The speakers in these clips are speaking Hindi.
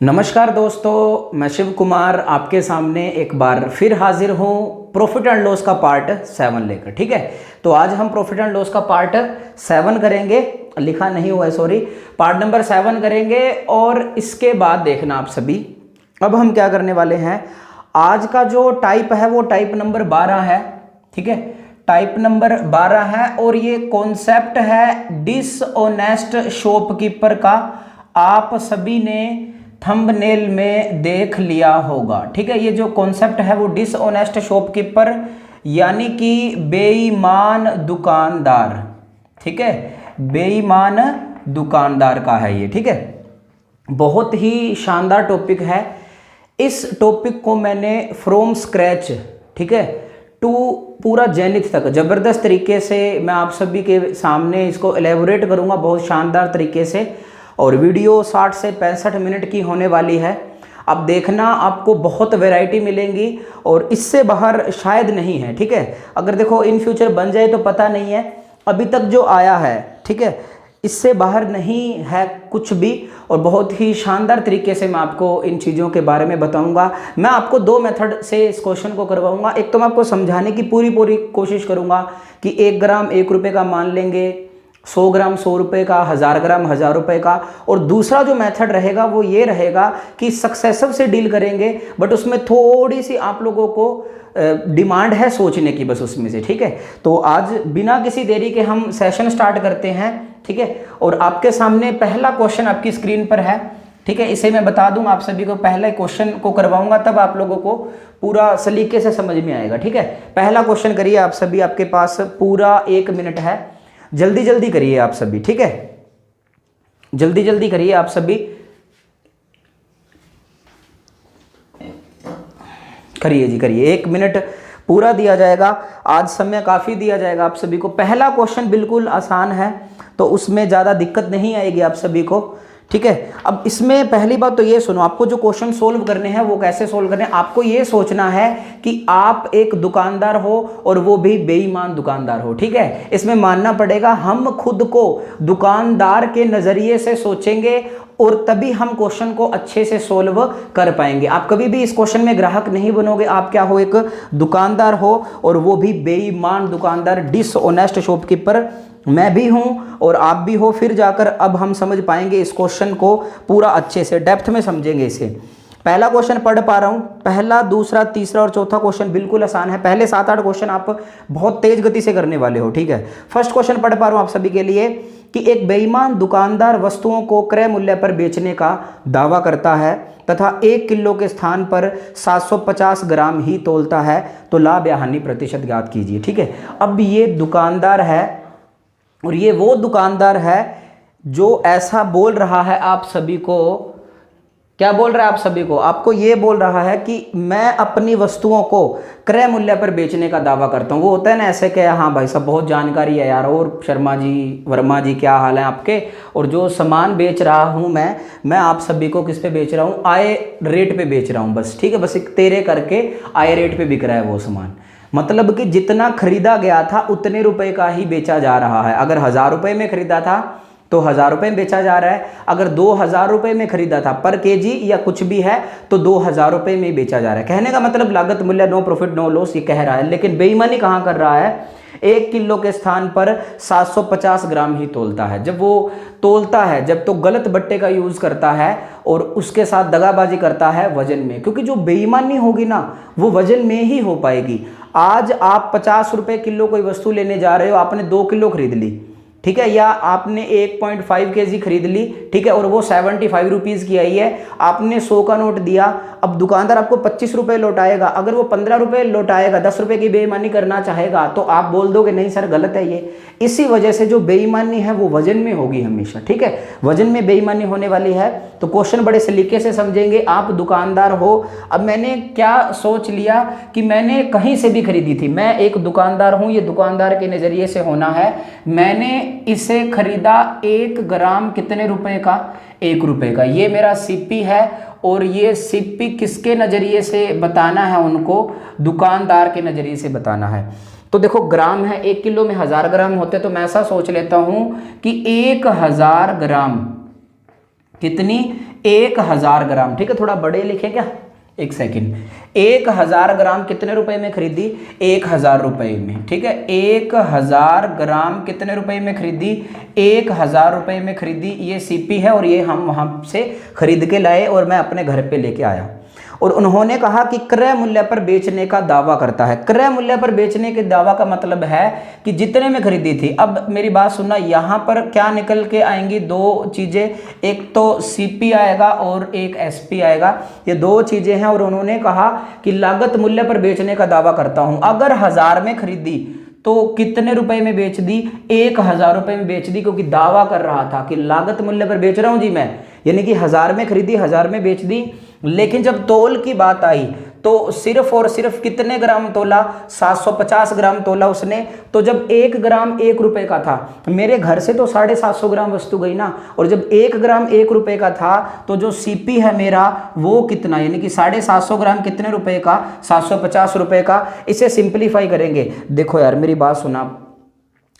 नमस्कार दोस्तों, मैं शिव कुमार आपके सामने एक बार फिर हाजिर हूँ प्रॉफिट एंड लॉस का पार्ट 7 लेकर। ठीक है, तो आज हम प्रॉफिट एंड लॉस का पार्ट 7 करेंगे, लिखा नहीं हुआ है सॉरी, पार्ट नंबर 7 करेंगे। और इसके बाद देखना आप सभी, अब हम क्या करने वाले हैं, आज का जो टाइप है वो टाइप नंबर 12 है। ठीक है, टाइप नंबर 12 है और ये कॉन्सेप्ट है डिसऑनेस्ट शॉपकीपर का। आप सभी ने थंबनेल में देख लिया होगा। ठीक है, ये जो कॉन्सेप्ट है वो डिसऑनेस्ट शॉपकीपर यानी कि बेईमान दुकानदार। ठीक है, बेईमान दुकानदार का है ये। ठीक है, बहुत ही शानदार टॉपिक है। इस टॉपिक को मैंने फ्रॉम स्क्रैच, ठीक है, टू पूरा जेनिथ तक जबरदस्त तरीके से मैं आप सभी के सामने इसको एलेबोरेट करूंगा बहुत शानदार तरीके से। और वीडियो 60 से 65 मिनट की होने वाली है। अब देखना, आपको बहुत वैरायटी मिलेंगी और इससे बाहर शायद नहीं है। ठीक है, अगर देखो इन फ्यूचर बन जाए तो पता नहीं है, अभी तक जो आया है, ठीक है, इससे बाहर नहीं है कुछ भी। और बहुत ही शानदार तरीके से मैं आपको इन चीज़ों के बारे में बताऊंगा। मैं आपको 2 मेथड से इस क्वेश्चन को करवाऊंगा। एक तो मैं आपको समझाने की पूरी कोशिश करूंगा कि 1 ग्राम 1 रुपये का मान लेंगे, 100 ग्राम 100 रुपये का, 1000 ग्राम 1000 रुपये का। और दूसरा जो मेथड रहेगा वो ये रहेगा कि सक्सेसिव से डील करेंगे, बट उसमें थोड़ी सी आप लोगों को डिमांड है सोचने की बस उसमें से। ठीक है, तो आज बिना किसी देरी के हम सेशन स्टार्ट करते हैं। ठीक है, और आपके सामने पहला क्वेश्चन आपकी स्क्रीन पर है। ठीक है, इसे मैं बता दूं आप सभी को, पहले क्वेश्चन को करवाऊंगा तब आप लोगों को पूरा सलीके से समझ में आएगा। ठीक है, पहला क्वेश्चन करिए आप सभी, आपके पास पूरा 1 मिनट है, जल्दी जल्दी करिए आप सभी। ठीक है, जल्दी जल्दी करिए आप सभी, करिए जी करिए। 1 मिनट पूरा दिया जाएगा, आज समय काफी दिया जाएगा आप सभी को। पहला क्वेश्चन बिल्कुल आसान है तो उसमें ज्यादा दिक्कत नहीं आएगी आप सभी को। ठीक है, अब इसमें पहली बात तो ये सुनो, आपको जो क्वेश्चन सोल्व करने हैं वो कैसे सोल्व करने हैं। आपको ये सोचना है कि आप एक दुकानदार हो और वो भी बेईमान दुकानदार हो। ठीक है, इसमें मानना पड़ेगा हम खुद को दुकानदार के नजरिए से सोचेंगे और तभी हम क्वेश्चन को अच्छे से सोल्व कर पाएंगे। आप कभी भी इस क्वेश्चन में ग्राहक नहीं बनोगे, आप क्या हो, एक दुकानदार हो और वो भी बेईमान दुकानदार, डिसऑनेस्ट शॉपकीपर। मैं भी हूं और आप भी हो, फिर जाकर अब हम समझ पाएंगे इस क्वेश्चन को पूरा अच्छे से डेप्थ में समझेंगे इसे। पहला क्वेश्चन पढ़ पा रहा हूं, पहला, दूसरा, तीसरा और चौथा क्वेश्चन बिल्कुल आसान है। पहले 7-8 क्वेश्चन आप बहुत तेज गति से करने वाले हो। ठीक है, फर्स्ट क्वेश्चन पढ़ पा रहा हूं आप सभी के लिए कि एक बेईमान दुकानदार वस्तुओं को क्रय मूल्य पर बेचने का दावा करता है तथा 1 किलो के स्थान पर 750 ग्राम ही तोलता है, तो लाभ या हानि प्रतिशत ज्ञात कीजिए। ठीक है, अब ये दुकानदार है और ये वो दुकानदार है जो ऐसा बोल रहा है आप सभी को, क्या बोल रहा है आप सभी को, आपको ये बोल रहा है कि मैं अपनी वस्तुओं को क्रय मूल्य पर बेचने का दावा करता हूँ। वो होता है ना ऐसे कि हाँ भाई साहब बहुत जानकारी है यार, और शर्मा जी, वर्मा जी क्या हाल है आपके, और जो सामान बेच रहा हूँ मैं आप सभी को किस पे बेच रहा हूँ, आय रेट पे बेच रहा हूँ बस। ठीक है, बस एक तेरे करके आय रेट पे बिक रहा है वो सामान, मतलब कि जितना खरीदा गया था उतने रुपए का ही बेचा जा रहा है। अगर 1000 रुपए में खरीदा था तो 1000 रुपए में बेचा जा रहा है, अगर 2000 रुपए में खरीदा था पर केजी या कुछ भी है तो 2000 रुपए में बेचा जा रहा है। कहने का मतलब लागत मूल्य नो प्रॉफिट नो लॉस ये कह रहा है, लेकिन बेईमानी कहाँ कर रहा है, 1 किलो के स्थान पर 750 ग्राम ही तोलता है। जब वो तोलता है, जब तो गलत बट्टे का यूज करता है और उसके साथ दगाबाजी करता है वजन में, क्योंकि जो बेईमानी होगी ना वो वजन में ही हो पाएगी। आज आप 50 रुपए किलो कोई वस्तु लेने जा रहे हो, आपने 2 किलो खरीद ली, ठीक है, या आपने 1.5 केजी खरीद ली, ठीक है, और वो 75 रुपीज़ की आई है, आपने 100 का नोट दिया, अब दुकानदार आपको 25 रुपये लौटाएगा। अगर वो 15 रुपये लौटाएगा, 10 रुपये की बेईमानी करना चाहेगा तो आप बोल दोगे नहीं सर गलत है ये। इसी वजह से जो बेईमानी है वो वजन में होगी हमेशा। ठीक है, वजन में बेईमानी होने वाली है। तो क्वेश्चन बड़े सलीके से समझेंगे। आप दुकानदार हो, अब मैंने क्या सोच लिया कि मैंने कहीं से भी खरीदी थी, मैं एक दुकानदार हूँ, ये दुकानदार के नज़रिए से होना है। मैंने इसे खरीदा 1 ग्राम कितने रुपए का, 1 रुपये का। ये मेरा सीपी है और ये सीपी किसके नज़रिए से बताना है उनको, दुकानदार के नज़रिए से बताना है। तो देखो ग्राम है, 1 किलो में 1000 ग्राम होते, तो मैं ऐसा सोच लेता हूं कि 1000 ग्राम, कितनी 1000 ग्राम, ठीक है, थोड़ा बड़े लिखे क्या, एक सेकंड, 1000 ग्राम कितने रुपए में खरीदी, 1000 रुपए में, ठीक है, 1000 ग्राम कितने रुपए में खरीदी, 1000 रुपए में खरीदी। ये सीपी है और ये हम वहां से खरीद के लाए और मैं अपने घर पे लेके आया। और उन्होंने कहा कि क्रय मूल्य पर बेचने का दावा करता है। क्रय मूल्य पर बेचने के दावा का मतलब है कि जितने में खरीदी थी। अब मेरी बात सुनना, यहाँ पर क्या निकल के आएंगी, दो चीज़ें, एक तो सीपी आएगा और एक एसपी आएगा, ये दो चीज़ें हैं। और उन्होंने कहा कि लागत मूल्य पर बेचने का दावा करता हूँ। अगर 1000 में खरीदी तो कितने रुपए में बेच दी, 1000 रुपए में बेच दी, क्योंकि दावा कर रहा था कि लागत मूल्य पर बेच रहा हूं जी मैं, यानी कि 1000 में खरीदी, 1000 में बेच दी। लेकिन जब तोल की बात आई तो सिर्फ और सिर्फ कितने ग्राम तोला, 750 ग्राम तोला उसने। तो जब 1 ग्राम 1 रुपए का था, मेरे घर से तो 750 ग्राम वस्तु गई ना, और जब 1 ग्राम 1 रुपए का था तो जो सीपी है मेरा वो कितना, यानी कि 750 ग्राम कितने रुपए का, 750 रुपए का। इसे सिंप्लीफाई करेंगे। देखो यार मेरी बात सुना,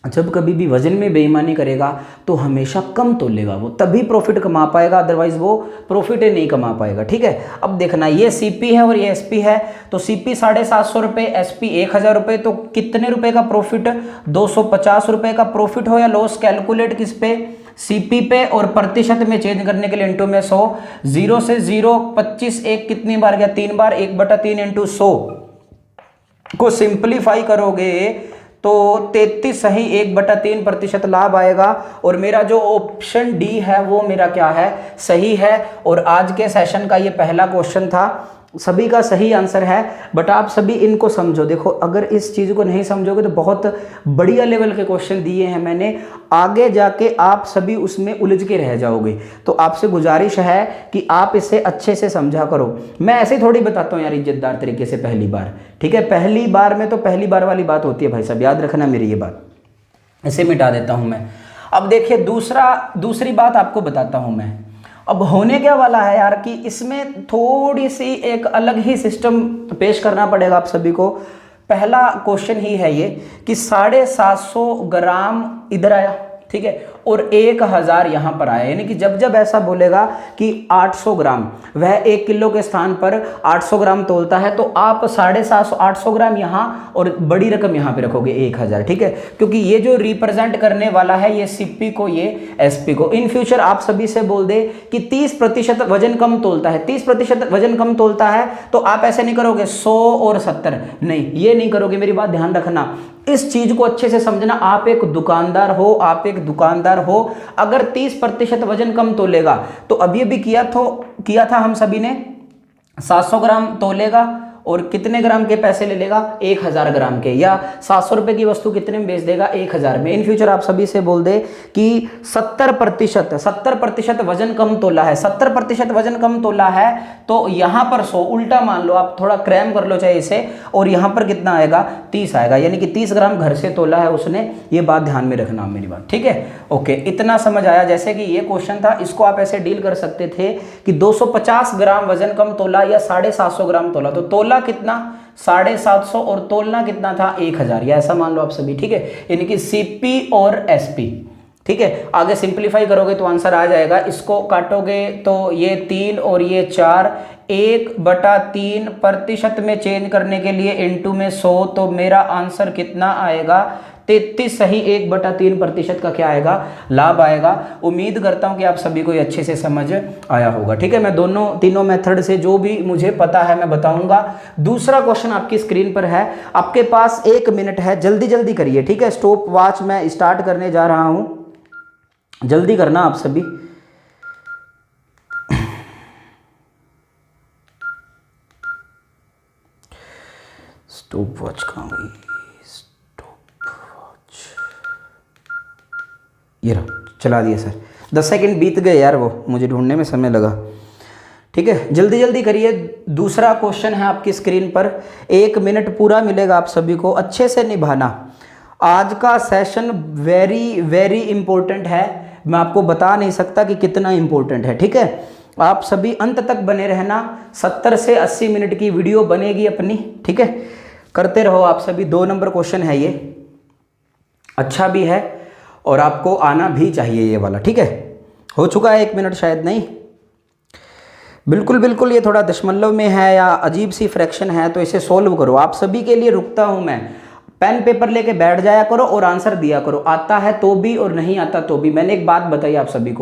जब कभी भी वजन में बेईमानी करेगा तो हमेशा कम तोलेगा वो, तभी प्रॉफिट कमा पाएगा, अदरवाइज वो प्रॉफिट ही नहीं कमा पाएगा, ठीक है। अब देखना, ये सीपी है और ये एसपी है, तो सीपी 750 रुपये, एसपी 1000 रुपये, तो कितने रुपए का प्रॉफिट, 250 रुपये का प्रॉफिट हो या लॉस, कैलकुलेट किस पे, सीपी पे, और प्रतिशत में चेंज करने के लिए इंटू में 100, 0 से 0, 25, एक कितनी बार गया, 3 बार, 1/3 इंटू 100 को सिंप्लीफाई करोगे तो 33 सही 1/3% लाभ आएगा। और मेरा जो ऑप्शन डी है वो मेरा क्या है, सही है। और आज के सेशन का ये पहला क्वेश्चन था, सभी का सही आंसर है, बट आप सभी इनको समझो। देखो अगर इस चीज़ को नहीं समझोगे तो बहुत बढ़िया लेवल के क्वेश्चन दिए हैं मैंने, आगे जाके आप सभी उसमें उलझ के रह जाओगे। तो आपसे गुजारिश है कि आप इसे अच्छे से समझा करो। मैं ऐसे थोड़ी बताता हूँ यार इज्जतदार तरीके से पहली बार, ठीक है, पहली बार में तो पहली बार वाली बात होती है भाई साहब, याद रखना मेरी ये बात। इसे मिटा देता हूँ मैं। अब देखिए दूसरी बात आपको बताता हूँ मैं। अब होने क्या वाला है यार कि इसमें थोड़ी सी एक अलग ही सिस्टम पेश करना पड़ेगा आप सभी को। पहला क्वेश्चन ही है ये कि 750 ग्राम इधर आया, ठीक है, और 1000 यहाँ पर आया, यानी कि जब जब ऐसा बोलेगा कि 800 ग्राम, वह 1 किलो के स्थान पर 800 ग्राम तोलता है, तो आप 750 800 ग्राम यहाँ और बड़ी रकम यहाँ पे रखोगे 1000, ठीक है, क्योंकि ये जो रिप्रेजेंट करने वाला है ये सीपी को, ये एसपी को। इन फ्यूचर आप सभी से बोल दे कि 30% वजन कम तोलता है, 30% वजन कम तोलता है, तो आप ऐसे नहीं करोगे 100 और 70, नहीं, ये नहीं करोगे। मेरी बात ध्यान रखना, इस चीज को अच्छे से समझना। आप एक दुकानदार हो, अगर 30% वजन कम तोलेगा, तो अभी किया था हम सभी ने, 700 ग्राम तोलेगा और कितने ग्राम के पैसे ले लेगा, 1000 ग्राम के, या 700 रुपए की वस्तु कितने में बेच देगा, 1000 में। इन फ्यूचर आप सभी से बोल दे कि 70% वजन कम तोला है, 70% वजन कम तोला है, तो यहां पर 100 उल्टा मान लो, आप थोड़ा क्रैम कर लो चाहे इसे, और यहां पर कितना आएगा, 30 आएगा, यानी कि 30 ग्राम घर से तोला है उसने। ये बात ध्यान में रखना मेरी बात, ठीक है, ओके। इतना समझ आया। जैसे कि ये क्वेश्चन था, इसको आप ऐसे डील कर सकते थे कि 250 ग्राम वजन कम तोला या 750 ग्राम तोला, तो तोला कितना, 750, और तोलना कितना था, 1000, या ऐसा मान लो आप सभी, ठीक है, यानी कि सीपी और एसपी, ठीक है। आगे सिंप्लीफाई करोगे तो आंसर आ जाएगा। इसको काटोगे तो ये 3 और ये 4, 1/3% में चेंज करने के लिए इंटू में 100, तो मेरा आंसर कितना आएगा, 33 सही 1/3% का क्या आएगा, लाभ आएगा। उम्मीद करता हूं कि आप सभी को ये अच्छे से समझ आया होगा, ठीक है। मैं तीनों मेथड से जो भी मुझे पता है मैं बताऊंगा। दूसरा क्वेश्चन आपकी स्क्रीन पर है, आपके पास 1 मिनट है, जल्दी जल्दी करिए, ठीक है। स्टॉप वॉच मैं स्टार्ट करने जा रहा हूं, जल्दी करना आप सभी। स्टॉप वॉच कहाँ गई, ये रहा, चला दिया सर। 10 सेकंड बीत गए यार, वो मुझे ढूंढने में समय लगा, ठीक है। जल्दी जल्दी करिए। दूसरा क्वेश्चन है आपकी स्क्रीन पर, 1 मिनट पूरा मिलेगा आप सभी को, अच्छे से निभाना। आज का सेशन वेरी वेरी इंपॉर्टेंट है, मैं आपको बता नहीं सकता कि कितना इंपॉर्टेंट है, ठीक है। आप सभी अंत तक बने रहना, 70 से 80 मिनट की वीडियो बनेगी अपनी, ठीक है, करते रहो आप सभी। 2 नंबर क्वेश्चन है ये, अच्छा भी है और आपको आना भी चाहिए ये वाला, ठीक है। हो चुका है 1 मिनट शायद, नहीं बिल्कुल बिल्कुल, ये थोड़ा दशमलव में है या अजीब सी फ्रैक्शन है, तो इसे सोल्व करो। आप सभी के लिए रुकता हूं मैं, पेन पेपर लेके बैठ जाया करो और आंसर दिया करो, आता है तो भी और नहीं आता तो भी। मैंने एक बात बताई आप सभी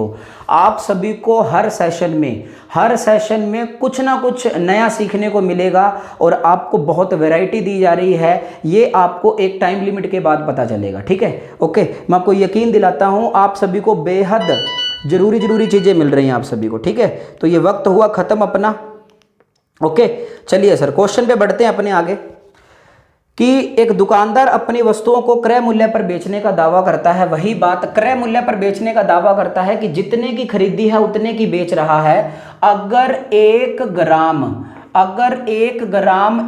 को हर सेशन में कुछ ना कुछ नया सीखने को मिलेगा और आपको बहुत वैरायटी दी जा रही है, ये आपको एक टाइम लिमिट के बाद पता चलेगा, ठीक है। ओके, मैं आपको यकीन दिलाता हूँ आप सभी को बेहद जरूरी चीज़ें मिल रही हैं आप सभी को, ठीक है। तो ये वक्त हुआ ख़त्म अपना। ओके, चलिए सर क्वेश्चन पे बढ़ते हैं अपने आगे, कि एक दुकानदार अपनी वस्तुओं को क्रय मूल्य पर बेचने का दावा करता है। वही बात, क्रय मूल्य पर बेचने का दावा करता है कि जितने की खरीदी है उतने की बेच रहा है। अगर एक ग्राम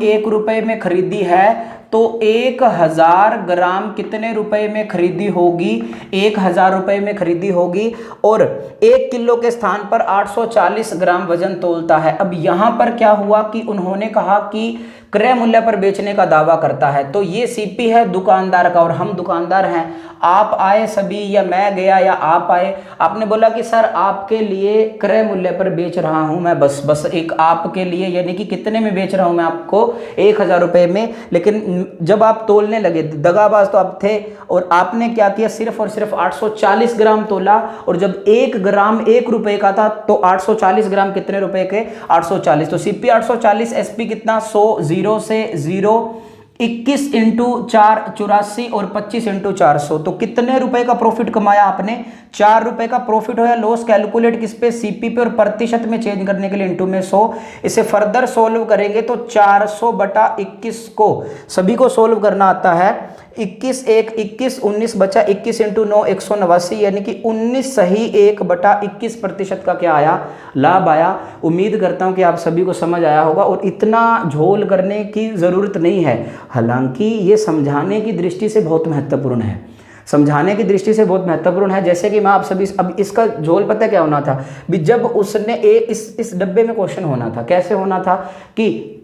1 रुपए में खरीदी है तो 1000 ग्राम कितने रुपए में खरीदी होगी? 1000 रुपए में खरीदी होगी। और 1 किलो के स्थान पर 840 ग्राम वजन तोलता है। अब यहां पर क्या हुआ कि उन्होंने कहा कि क्रय मूल्य पर बेचने का दावा करता है, तो ये सीपी है दुकानदार का और हम दुकानदार हैं। आप आए सभी या मैं गया या आप आए, आपने बोला कि सर आपके लिए क्रय मूल्य पर बेच रहा हूं मैं, बस एक आपके लिए, यानी कि कितने में बेच रहा हूं मैं आपको? 1000 रुपए में। लेकिन जब आप तोलने लगे, दगाबाज तो आप थे, और आपने क्या किया, सिर्फ और सिर्फ 840 ग्राम तोला। और जब 1 ग्राम 1 रुपए का था तो 840 ग्राम कितने रुपए के? 840। तो सीपी 840, एसपी कितना? 100, 0 से 0, 21 इंटू 4 84 और 25 इंटू 400। तो कितने रुपए का प्रॉफिट कमाया आपने? 4 रुपए का प्रॉफिट हो या लॉस? कैलकुलेट किस पे? सीपी पे, और प्रतिशत में चेंज करने के लिए इंटू में 100। इसे फर्दर सोल्व करेंगे तो 400/21 को सभी को सोल्व करना आता है। 21 1 21, 19 बचा 21 इंटू 9 189, यानी कि 19 सही 1/21 प्रतिशत का क्या आया? लाभ आया। उम्मीद करता हूं कि आप सभी को समझ आया होगा और इतना झोल करने की ज़रूरत नहीं है। हालांकि ये समझाने की दृष्टि से बहुत महत्वपूर्ण है, जैसे कि मैं आप सभी, अब इसका झोल पता क्या होना था भी, जब उसने इस डब्बे में क्वेश्चन होना था, कैसे होना था कि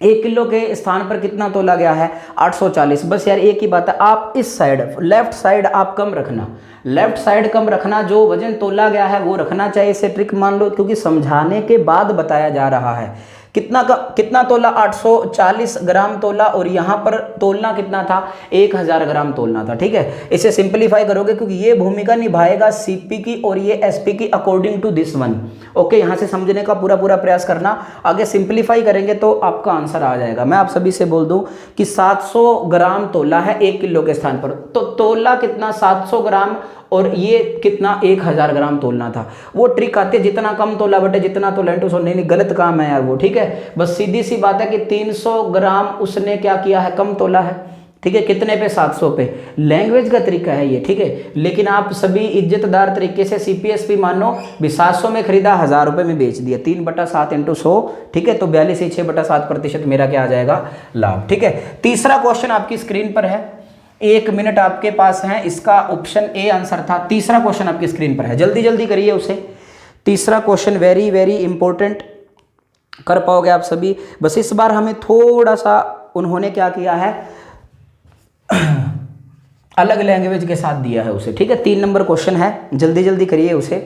1 किलो के स्थान पर कितना तोला गया है? 840। बस यार एक ही बात है, आप इस साइड लेफ्ट साइड आप कम रखना, जो वजन तोला गया है वो रखना चाहिए। इसे ट्रिक मान लो, क्योंकि समझाने के बाद बताया जा रहा है। कितना तोला? 840 ग्राम तोला, और यहाँ पर तोलना कितना था? 1000 ग्राम तोलना था, ठीक है। इसे सिंपलीफाई करोगे क्योंकि ये भूमिका निभाएगा सीपी की और ये एसपी की, according to this one. Okay, यहाँ से समझने का पूरा प्रयास करना। आगे सिंपलीफाई करेंगे तो आपका आंसर आ जाएगा। मैं आप सभी से बोल दूं कि 700 ग्राम तोला है 1 किलो के स्थान पर, तो तोला कितना? 700 ग्राम, और ये कितना? 1000 ग्राम तोलना था। वो ट्रिक आती है जितना कम तोला बटे जितना तोला इंटू 100। नहीं, गलत काम है यार वो, ठीक है। बस सीधी सी बात है कि 300 ग्राम उसने क्या किया है? कम तोला है, ठीक है। कितने पे? 700 पे। लैंग्वेज का तरीका है ये, ठीक है। लेकिन आप सभी इज्जतदार तरीके से सीपीएसपी मानो भी, 700 में खरीदा, 1000 रुपए में बेच दिया, 3/7 इंटू 100, ठीक है। तो 42 से 6/7% मेरा क्या आ जाएगा? लाभ, ठीक है। तीसरा क्वेश्चन आपकी स्क्रीन पर है, 1 मिनट आपके पास है, इसका ऑप्शन ए आंसर था। तीसरा क्वेश्चन आपकी स्क्रीन पर है, जल्दी करिए उसे। तीसरा क्वेश्चन वेरी इंपॉर्टेंट, कर पाओगे आप सभी। बस इस बार हमें थोड़ा सा उन्होंने क्या किया है, अलग लैंग्वेज के साथ दिया है उसे, ठीक है। 3 नंबर क्वेश्चन है, जल्दी करिए उसे।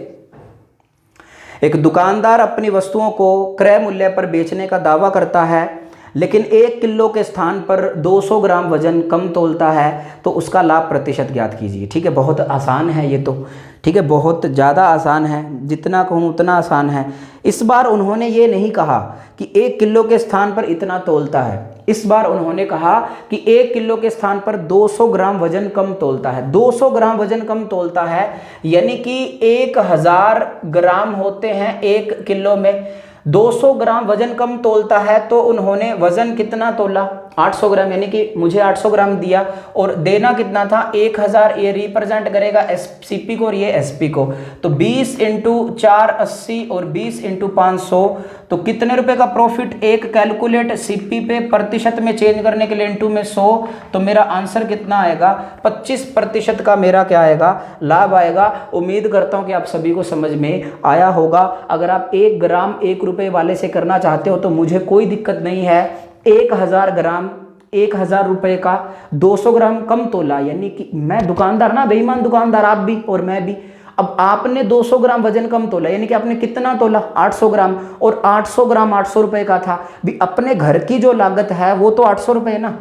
एक दुकानदार अपनी वस्तुओं को क्रय मूल्य पर बेचने का दावा करता है, लेकिन 1 किलो के स्थान पर 200 ग्राम वजन कम तोलता है, तो उसका लाभ प्रतिशत ज्ञात कीजिए, ठीक है। बहुत आसान है ये तो, ठीक है, बहुत ज़्यादा आसान है, जितना कहूँ उतना आसान है। इस बार उन्होंने ये नहीं कहा कि 1 किलो के स्थान पर इतना तोलता है, इस बार उन्होंने कहा कि 1 किलो के स्थान पर 200 ग्राम वजन कम तोलता है। 200 ग्राम वजन कम तोलता है, यानी कि 1000 ग्राम होते हैं 1 किलो में, 200 ग्राम वजन कम तोलता है, तो उन्होंने वजन कितना तोला? 800 ग्राम, यानी कि मुझे 800 ग्राम दिया और देना कितना था? 1000। ये रिप्रेजेंट करेगा सीपी को और ये एसपी को, तो 20 इंटू 4 80 और 20 इंटू 500, तो कितने रुपए का प्रॉफिट? एक कैलकुलेट सीपी पे, प्रतिशत में चेंज करने के लिए इंटू में 100, तो मेरा आंसर कितना आएगा? 25% का मेरा क्या आएगा? लाभ आएगा। उम्मीद करता हूं कि आप सभी को समझ में आया होगा। अगर आप 1 ग्राम 1 रुपए वाले से करना चाहते हो तो मुझे कोई दिक्कत नहीं है। 1000 ग्राम 1000 रुपए का 200 ग्राम कम तोला, यानी कि मैं दुकानदार ना, बेईमान दुकानदार आप भी और मैं भी। अब आपने 200 ग्राम वजन कम तोला, यानी कि आपने कितना तोला 800 ग्राम, और 800 ग्राम 800 रुपए का था। भी अपने घर की जो लागत है वो तो 800 रुपए है ना,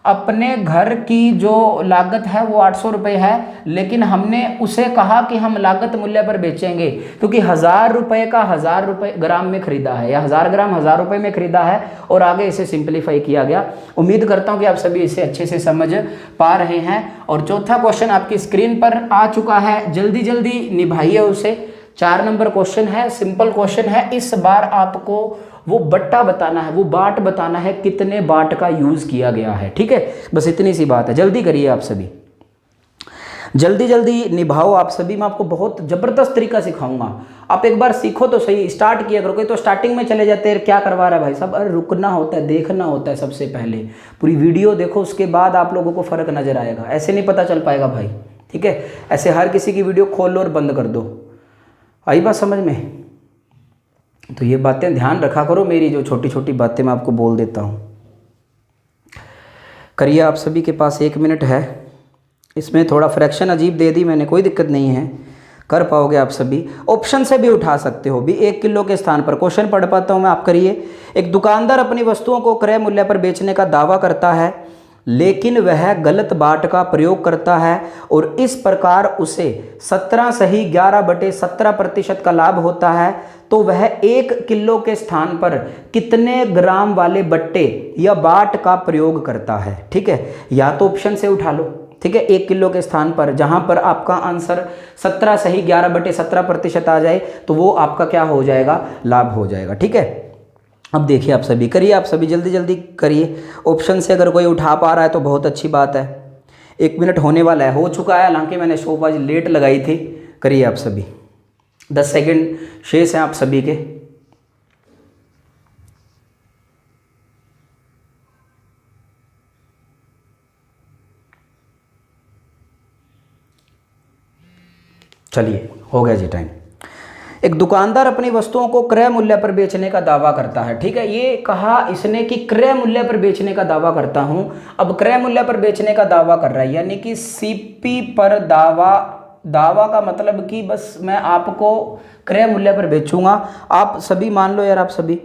अपने घर की जो लागत है वो 800 रुपये है, लेकिन हमने उसे कहा कि हम लागत मूल्य पर बेचेंगे, क्योंकि 1000 रुपये का 1000 रुपये ग्राम में खरीदा है, या 1000 ग्राम 1000 रुपये में खरीदा है, और आगे इसे सिंप्लीफाई किया गया। उम्मीद करता हूं कि आप सभी इसे अच्छे से समझ पा रहे हैं। और चौथा क्वेश्चन आपकी स्क्रीन पर आ चुका है, जल्दी जल्दी निभाइए उसे। 4 नंबर क्वेश्चन है, सिंपल क्वेश्चन है। इस बार आपको वो बट्टा बताना है, वो बाट बताना है, कितने बाट का यूज किया गया है। ठीक है, बस इतनी सी बात है। जल्दी करिए आप सभी, जल्दी जल्दी निभाओ आप सभी। मैं आपको बहुत जबरदस्त तरीका सिखाऊंगा, आप एक बार सीखो तो सही। स्टार्ट किया करो, कोई तो स्टार्टिंग में चले जाते हैं, क्या करवा रहा है भाई साहब। अरे रुकना होता है, देखना होता है, सबसे पहले पूरी वीडियो देखो, उसके बाद आप लोगों को फर्क नजर आएगा। ऐसे नहीं पता चल पाएगा भाई, ठीक है। ऐसे हर किसी की वीडियो खोल लो और बंद कर दो। आई बात समझ में? तो ये बातें ध्यान रखा करो, मेरी जो छोटी छोटी बातें मैं आपको बोल देता हूँ। करिए, आप सभी के पास 1 मिनट है। इसमें थोड़ा फ्रैक्शन अजीब दे दी मैंने, कोई दिक्कत नहीं है, कर पाओगे आप सभी। ऑप्शन से भी उठा सकते हो भी, 1 किलो के स्थान पर। क्वेश्चन पढ़ पाता हूँ मैं, आप करिए। एक दुकानदार अपनी वस्तुओं को क्रय मूल्य पर बेचने का दावा करता है, लेकिन वह गलत बाट का प्रयोग करता है और इस प्रकार उसे 17 सही 11/17% का लाभ होता है। तो वह 1 किलो के स्थान पर कितने ग्राम वाले बट्टे या बाट का प्रयोग करता है? ठीक है, या तो ऑप्शन से उठा लो, ठीक है। 1 किलो के स्थान पर जहां पर आपका आंसर 17 सही 11/17% आ जाए, तो वो आपका क्या हो जाएगा? लाभ हो जाएगा। ठीक है, अब देखिए आप सभी, करिए आप सभी, जल्दी जल्दी करिए। ऑप्शन से अगर कोई उठा पा रहा है तो बहुत अच्छी बात है। 1 मिनट होने वाला है, हो चुका है, हालांकि मैंने शोबाज लेट लगाई थी। करिए आप सभी, 10 सेकंड शेष हैं आप सभी के। चलिए, हो गया जी टाइम। एक दुकानदार अपनी वस्तुओं को क्रय मूल्य पर बेचने का दावा करता है। ठीक है, ये कहा इसने कि क्रय मूल्य पर बेचने का दावा करता हूं। अब क्रय मूल्य पर बेचने का दावा कर रहा है, यानी कि सीपी पर दावा का मतलब कि बस मैं आपको क्रय मूल्य पर बेचूंगा। आप सभी मान लो यार, आप सभी,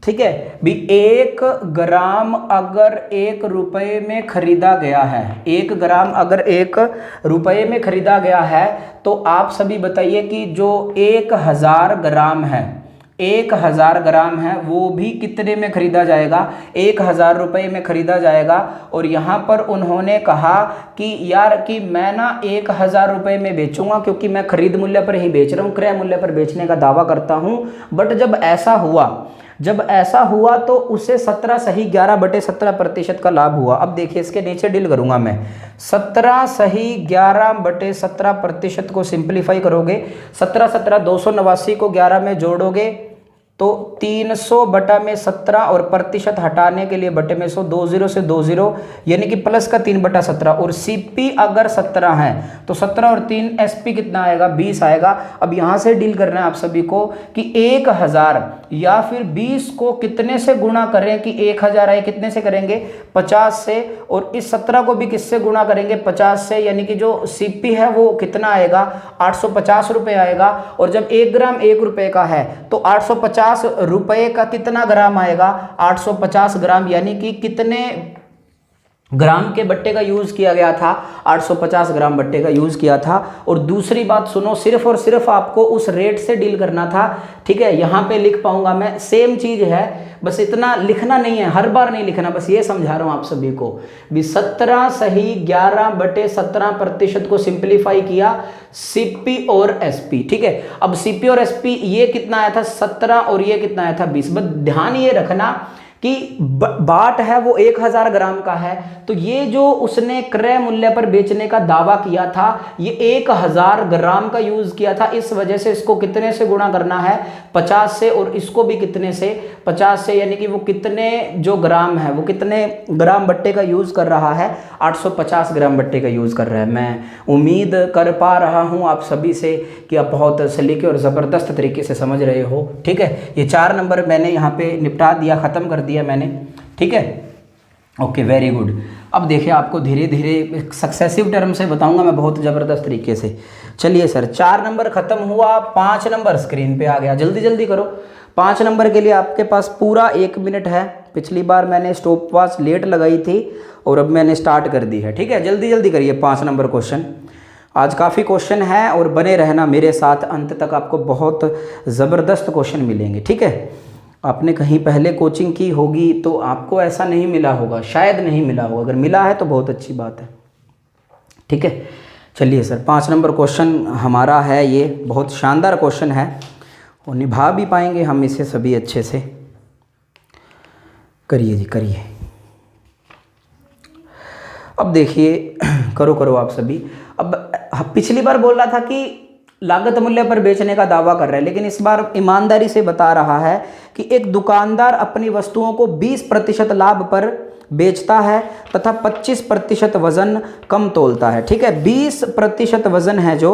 ठीक है भी। 1 ग्राम अगर 1 रुपये में खरीदा गया है, 1 ग्राम अगर 1 रुपये में खरीदा गया है, तो आप सभी बताइए कि जो 1000 ग्राम है, 1000 ग्राम है, वो भी कितने में खरीदा जाएगा? 1000 रुपये में खरीदा जाएगा। और यहाँ पर उन्होंने कहा कि यार कि मैं ना 1000 रुपये में बेचूंगा, क्योंकि मैं खरीद मूल्य पर ही बेच रहा हूँ, क्रय मूल्य पर बेचने का दावा करता हूँ। बट जब ऐसा हुआ तो उसे 17 सही 11/17% का लाभ हुआ। अब देखिए, इसके नीचे डील करूंगा मैं। 17 सही 11/17% को सिंप्लीफाई करोगे, 17 289 को 11 में जोड़ोगे तो 300/17 और प्रतिशत हटाने के लिए बटे में 100, 20 से 20, यानी कि प्लस का 3/17। और सीपी अगर 17 है तो 17 और 3 एसपी कितना आएगा? 20 आएगा। अब यहाँ से डील करना है आप सभी को कि 1000 या फिर 20 को कितने से गुणा करें कि 1000 आए, कितने से करेंगे? 50 से। और इस 17 को भी किससे गुणा करेंगे? 50 से, यानी कि जो सीपी है वो कितना आएगा? 850 रुपये आएगा। और जब 1 ग्राम 1 रुपये का है तो 850 रुपए का कितना ग्राम आएगा? 850 ग्राम, यानी कि कितने ग्राम के बट्टे का यूज किया गया था? 850 ग्राम बट्टे का यूज किया था। और दूसरी बात सुनो, सिर्फ और सिर्फ आपको उस रेट से डील करना था। ठीक है, यहाँ पे लिख पाऊंगा मैं, सेम चीज है, बस इतना लिखना नहीं है, हर बार नहीं लिखना, बस ये समझा रहा हूं आप सभी को भी। 17 सही 11/17% को सिंप्लीफाई किया सीपी और एसपी। ठीक है, अब सीपी और एसपी ये कितना आया था? 17 और ये कितना आया था? 20। बस ध्यान ये रखना कि बाट है वो 1000 ग्राम का है, तो ये जो उसने क्रय मूल्य पर बेचने का दावा किया था, ये 1000 ग्राम का यूज किया था। इस वजह से इसको कितने से गुणा करना है? 50 से। और इसको भी कितने से? 50 से, यानी कि वो कितने जो ग्राम है, वो कितने ग्राम बट्टे का यूज कर रहा है? 850 ग्राम बट्टे का यूज कर रहा है। मैं उम्मीद कर पा रहा हूं आप सभी से कि आप बहुत सलीके और ज़बरदस्त तरीके से समझ रहे हो। ठीक है, ये 4 नंबर मैंने यहाँ पे निपटा दिया, ख़त्म कर दिया मैंने। ठीक है, ओके, वेरी गुड। अब देखिए आपको धीरे धीरे सक्सेसिव टर्म से बताऊंगा मैं बहुत ज़बरदस्त तरीके से। चलिए सर 4 नंबर ख़त्म हुआ, 5 नंबर स्क्रीन पे आ गया, जल्दी जल्दी करो। 5 नंबर के लिए आपके पास पूरा 1 मिनट है। पिछली बार मैंने स्टॉप वॉच लेट लगाई थी और अब मैंने स्टार्ट कर दी है, ठीक है। जल्दी जल्दी करिए 5 नंबर क्वेश्चन। आज काफ़ी क्वेश्चन है और बने रहना मेरे साथ, अंत तक आपको बहुत ज़बरदस्त क्वेश्चन मिलेंगे, ठीक है। आपने कहीं पहले कोचिंग की होगी तो आपको ऐसा नहीं मिला होगा, शायद नहीं मिला होगा, अगर मिला है तो बहुत अच्छी बात है, ठीक है। चलिए सर 5 नंबर क्वेश्चन हमारा है, ये बहुत शानदार क्वेश्चन है और निभा भी पाएंगे हम इसे सभी अच्छे से। करिए जी करिए। अब देखिए करो करो आप सभी। अब पिछली बार बोल रहा था कि लागत मूल्य पर बेचने का दावा कर रहा है, लेकिन इस बार ईमानदारी से बता रहा है कि एक दुकानदार अपनी वस्तुओं को 20% लाभ पर बेचता है तथा 25% वजन कम तोलता है, ठीक है। 20% वजन है जो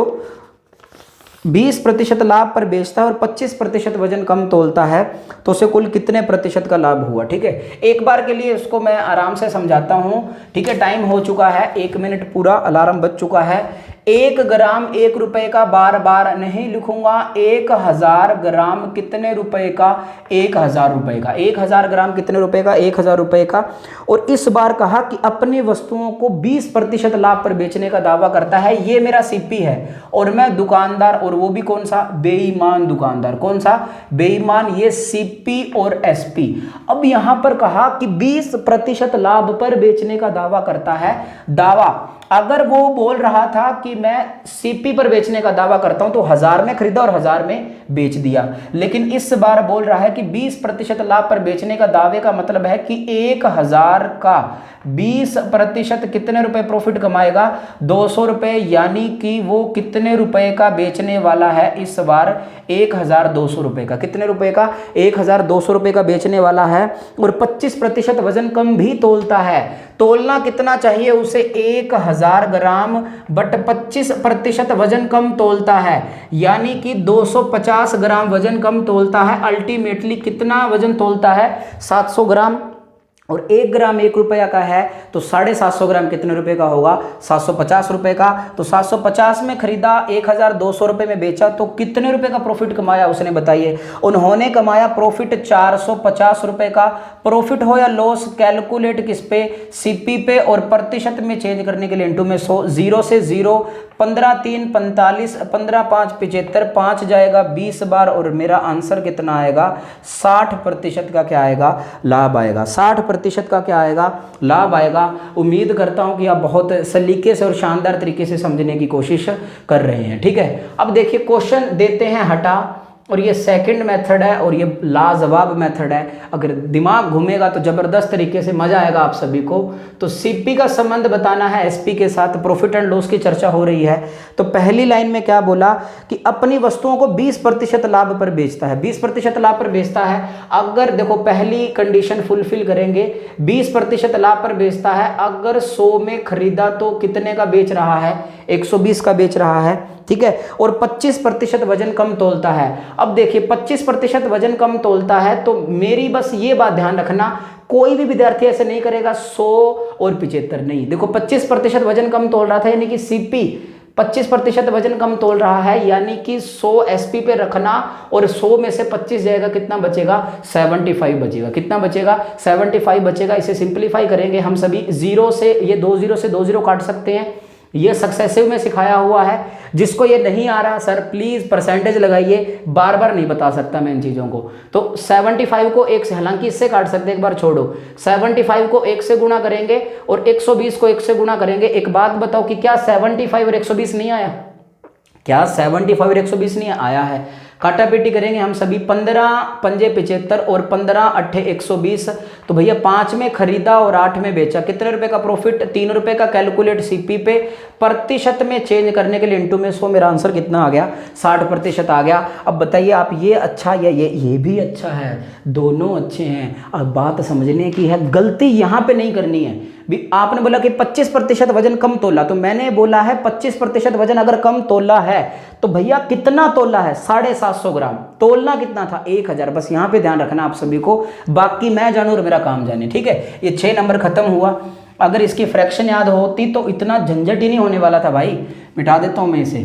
20% लाभ पर बेचता है और 25% वजन कम तोलता है, तो उसे कुल कितने प्रतिशत का लाभ हुआ, ठीक है। एक बार के लिए उसको मैं आराम से समझाता हूँ, ठीक है। टाइम हो चुका है, 1 मिनट पूरा, अलार्म बज चुका है। 1 ग्राम 1 रुपए का, बार बार नहीं लिखूंगा। 1000 ग्राम कितने रुपए का? 1000 रुपए का। 1000 ग्राम कितने रुपए का? 1000 रुपए का। और इस बार कहा कि अपनी वस्तुओं को 20% लाभ पर बेचने का दावा करता है। ये मेरा सीपी है और मैं दुकानदार, और वो भी कौन सा? बेईमान दुकानदार। कौन सा? बेईमान। ये सीपी और एसपी। अब यहां पर कहा कि 20% लाभ पर बेचने का दावा करता है। दावा, अगर वो बोल रहा था कि मैं सीपी पर बेचने का दावा करता हूं तो 1000 में खरीदा और 1000 में बेच दिया, लेकिन इस बार बोल रहा है कि 20% लाभ पर बेचने का दावे का मतलब है कि 1000 का 20% कितने रुपए प्रॉफिट कमाएगा? 200 रुपए। यानी कि वो कितने रुपए का बेचने वाला है इस बार? 1200 रुपए का। कितने रुपए का? 1200 रुपए का बेचने वाला है और 25% वजन कम भी तोलता है। तोलना कितना चाहिए उसे? 1000 ग्राम बट 25% वजन कम तोलता है, यानी कि 250 ग्राम वजन कम तोलता है। अल्टीमेटली कितना वजन तोलता है? 700 ग्राम। और 1 ग्राम 1 रुपया का है तो 750 ग्राम कितने रुपए का होगा? 750 रुपए का। तो 750 में खरीदा, 1200 रुपए में बेचा, तो कितने रुपए का प्रॉफिट कमाया उसने? बताइए। उन्होंने कमाया प्रॉफिट 450 रुपए का। प्रॉफिट हो या लॉस, कैलकुलेट किस पे? सीपी पे, और प्रतिशत में चेंज करने के लिए इंटू में 100। 0 से 0, 15 3 45, 15 5 75, 5 जाएगा 20 बार, और मेरा आंसर कितना आएगा? 60% का क्या आएगा? लाभ आएगा। 60% का क्या आएगा? लाभ आएगा। उम्मीद करता हूं कि आप बहुत सलीके से और शानदार तरीके से समझने की कोशिश कर रहे हैं, ठीक है। अब देखिए क्वेश्चन देते हैं हटा, और ये सेकंड मेथड है और ये लाजवाब मेथड है। अगर दिमाग घूमेगा तो ज़बरदस्त तरीके से मज़ा आएगा आप सभी को। तो सीपी का संबंध बताना है एसपी के साथ, प्रॉफिट एंड लॉस की चर्चा हो रही है। तो पहली लाइन में क्या बोला कि अपनी वस्तुओं को 20% लाभ पर बेचता है। 20% लाभ पर बेचता है। अगर देखो पहली कंडीशन फुलफिल करेंगे, 20% लाभ पर बेचता है। अगर 100 में खरीदा तो कितने का बेच रहा है? 120 का बेच रहा है, ठीक है। और 25% वजन कम तोलता है। अब देखिए 25% वजन कम तोलता है, तो मेरी बस ये बात ध्यान रखना, कोई भी विद्यार्थी ऐसे नहीं करेगा 100 और 75 नहीं। देखो 25% वजन कम तोल रहा था, यानी कि सीपी 25% वजन कम तोल रहा है, यानी कि 100 एसपी पे रखना, और 100 में से 25 जाएगा, कितना बचेगा? 75 बचेगा। कितना बचेगा? 75 बचेगा। इसे सिंप्लीफाई करेंगे हम सभी, 0 से ये 2 0 से 2 0 काट सकते हैं। ये सक्सेसिव में सिखाया हुआ है। जिसको ये नहीं आ रहा सर प्लीज़ परसेंटेज लगाइए, बार बार नहीं बता सकता मैं इन चीज़ों को। तो 75 को 1 से, हालांकि इससे काट सकते हैं, एक बार छोड़ो। 75 को 1 से गुणा करेंगे और 120 को 1 से गुणा करेंगे। एक बात बताओ कि क्या 75 और 120 नहीं आया? क्या 75 और 120 नहीं आया है? काटापेटी करेंगे हम सभी। 15 पंजे 75 और 15 अट्ठे 120। तो भैया 5 में खरीदा और 8 में बेचा, कितने रुपए का प्रॉफिट? 3 रुपए का। कैलकुलेट सीपी पे, प्रतिशत में चेंज करने के लिए इंटू में 100। मेरा आंसर कितना आ गया? 60% आ गया। अब बताइए आप, ये अच्छा या ये भी अच्छा है? दोनों अच्छे हैं। अब बात समझने की है, गलती यहाँ पे नहीं करनी है। भी आपने बोला कि 25% वजन कम तोला, तो मैंने बोला है 25% वजन अगर कम तोला है तो भैया कितना तोला है? 750 ग्राम। तोलना कितना था? 1000। बस यहाँ पे ध्यान रखना आप सभी को, बाकी मैं जानूं और मेरा काम जाने, ठीक है। ये 6 नंबर खत्म हुआ। अगर इसकी फ्रैक्शन याद होती तो इतना झंझट ही नहीं होने वाला था भाई। मिटा देता हूँ मैं इसे।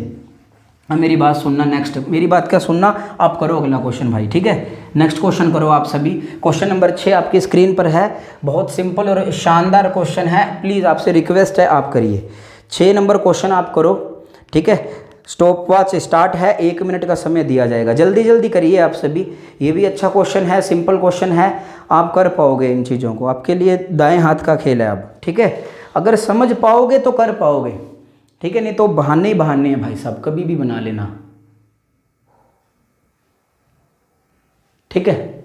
अब मेरी बात सुनना, नेक्स्ट मेरी बात क्या सुनना, आप करो अगला क्वेश्चन भाई, ठीक है। नेक्स्ट क्वेश्चन करो आप सभी। क्वेश्चन नंबर 6 आपकी स्क्रीन पर है, बहुत सिंपल और शानदार क्वेश्चन है, प्लीज़ आपसे रिक्वेस्ट है आप करिए। 6 नंबर क्वेश्चन आप करो, ठीक है। स्टॉप वॉच स्टार्ट है, 1 मिनट का समय दिया जाएगा, जल्दी जल्दी करिए आप सभी। ये भी अच्छा क्वेश्चन है, सिंपल क्वेश्चन है, आप कर पाओगे इन चीज़ों को, आपके लिए दाएं हाथ का खेल है अब, ठीक है। अगर समझ पाओगे तो कर पाओगे, ठीक है, नहीं तो बहाने ही बहाने हैं भाई साहब, कभी भी बना लेना, ठीक है।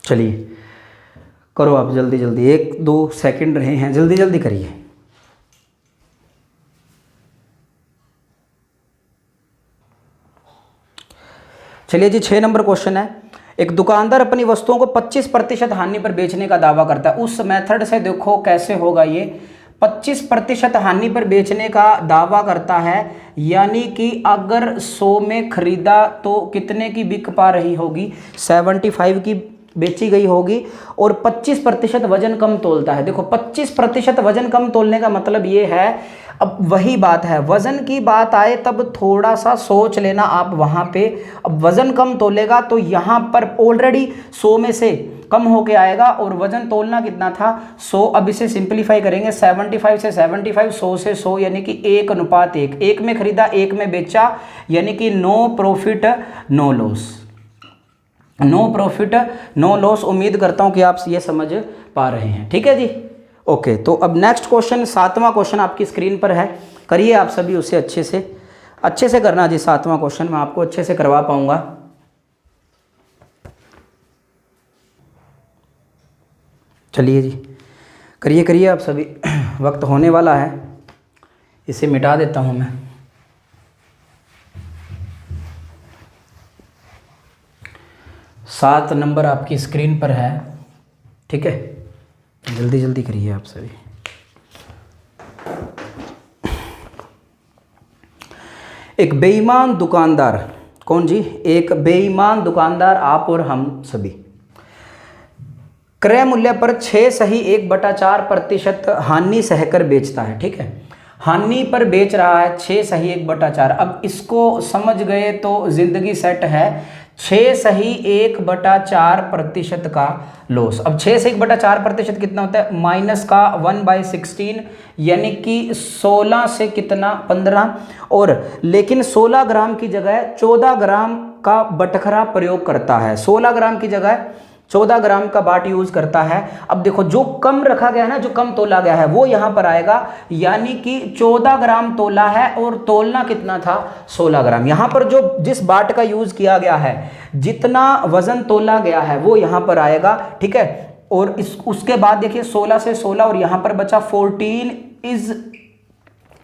चलिए करो आप जल्दी जल्दी, 1-2 सेकंड रहे हैं, जल्दी जल्दी करिए। चलिए जी, 6 नंबर क्वेश्चन है। एक दुकानदार अपनी वस्तुओं को 25% हानि पर बेचने का दावा करता है। उस मेथड से देखो कैसे होगा ये। 25% हानि पर बेचने का दावा करता है, यानी कि अगर 100 में खरीदा तो कितने की बिक पा रही होगी, 75 की बेची गई होगी, और 25% वजन कम तोलता है। देखो 25% वजन कम तोलने का मतलब ये है, अब वही बात है, वजन की बात आए तब थोड़ा सा सोच लेना आप वहाँ पे। अब वजन कम तोलेगा तो यहाँ पर ऑलरेडी 100 में से कम होके आएगा, और वजन तोलना कितना था 100। अब इसे सिंपलीफाई करेंगे, 75 से 75, 100 से 100, यानी कि 1:1। 1 में खरीदा 1 में बेचा, यानी कि no profit no loss, no profit no loss. उम्मीद करता हूँ कि आप ये समझ पा रहे हैं, ठीक है जी। ओके, तो अब नेक्स्ट क्वेश्चन, 7वां क्वेश्चन आपकी स्क्रीन पर है, करिए आप सभी उसे अच्छे से करना जी। 7वां क्वेश्चन मैं आपको अच्छे से करवा पाऊंगा। चलिए जी, करिए करिए आप सभी, वक्त होने वाला है, इसे मिटा देता हूं मैं। सात नंबर आपकी स्क्रीन पर है, ठीक है, जल्दी जल्दी करिए आप सभी। एक बेईमान दुकानदार, कौन जी, एक बेईमान दुकानदार, आप और हम सभी, क्रय मूल्य पर 6 सही 1/4% हानि सहकर बेचता है, ठीक है। हानि पर बेच रहा है 6 सही 1/4। अब इसको समझ गए तो जिंदगी सेट है। 6 सही 1/4% का लॉस। अब 6 से 1/4% कितना होता है, माइनस का 1/16, यानी कि 16 से कितना 15, और लेकिन 16 ग्राम की जगह 14 ग्राम का बटखरा प्रयोग करता है। 16 ग्राम की जगह 14 ग्राम का बाट यूज करता है। अब देखो जो कम रखा गया है ना, जो कम तोला गया है वो यहां पर आएगा, यानी कि 14 ग्राम तोला है और तोलना कितना था 16 ग्राम। यहां पर जो जिस बाट का यूज किया गया है, जितना वजन तोला गया है वो यहां पर आएगा, ठीक है। और उसके बाद देखिए 16 से 16 और यहां पर बचा 14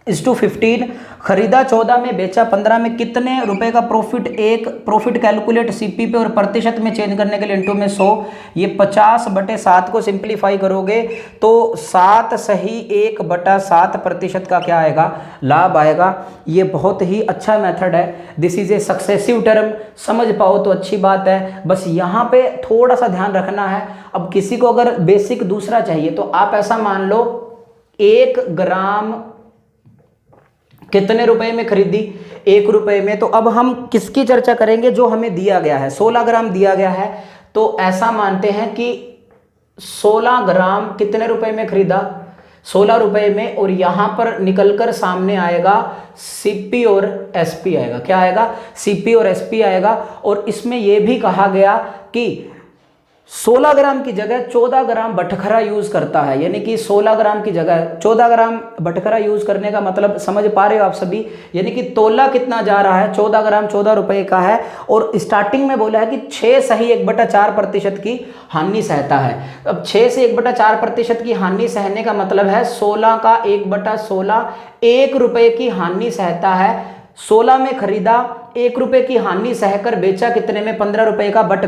इज टू 15। खरीदा 14 में, बेचा 15 में, कितने रुपए का प्रॉफिट, एक प्रॉफिट कैलकुलेट सीपी पे और प्रतिशत में चेंज करने के लिए इंटू में 100, ये 50/7 को सिंपलीफाई करोगे तो 7 सही 1/7% का क्या आएगा, लाभ आएगा। ये बहुत ही अच्छा मेथड है, this is a successive term, समझ पाओ तो अच्छी बात है, बस यहाँ पे थोड़ा सा ध्यान रखना है। अब किसी को अगर बेसिक दूसरा चाहिए तो आप ऐसा मान लो 1 ग्राम कितने रुपए में खरीदी, 1 रुपए में। तो अब हम किसकी चर्चा करेंगे, जो हमें दिया गया है, 16 ग्राम दिया गया है, तो ऐसा मानते हैं कि 16 ग्राम कितने रुपए में खरीदा, 16 रुपए में, और यहां पर निकलकर सामने आएगा सीपी और एसपी आएगा। क्या आएगा, सीपी और एसपी आएगा। और इसमें यह भी कहा गया कि 16 ग्राम की जगह 14 ग्राम बटखरा यूज करता है, यानी कि 16 ग्राम की जगह 14 ग्राम बटखरा यूज करने का मतलब समझ पा रहे हो आप सभी, यानी कि तोला कितना जा रहा है, 14 ग्राम 14 रुपए का है। और स्टार्टिंग में बोला है कि 6 सही 1/4% की हानि सहता है। अब 6 से 1/4% की हानि सहने का मतलब है 16 का 1/16, 1 रुपए की हानि सहता है। 16 में खरीदा, 1 रुपए की हानि सहकर बेचा कितने में, 15 रुपए का, बट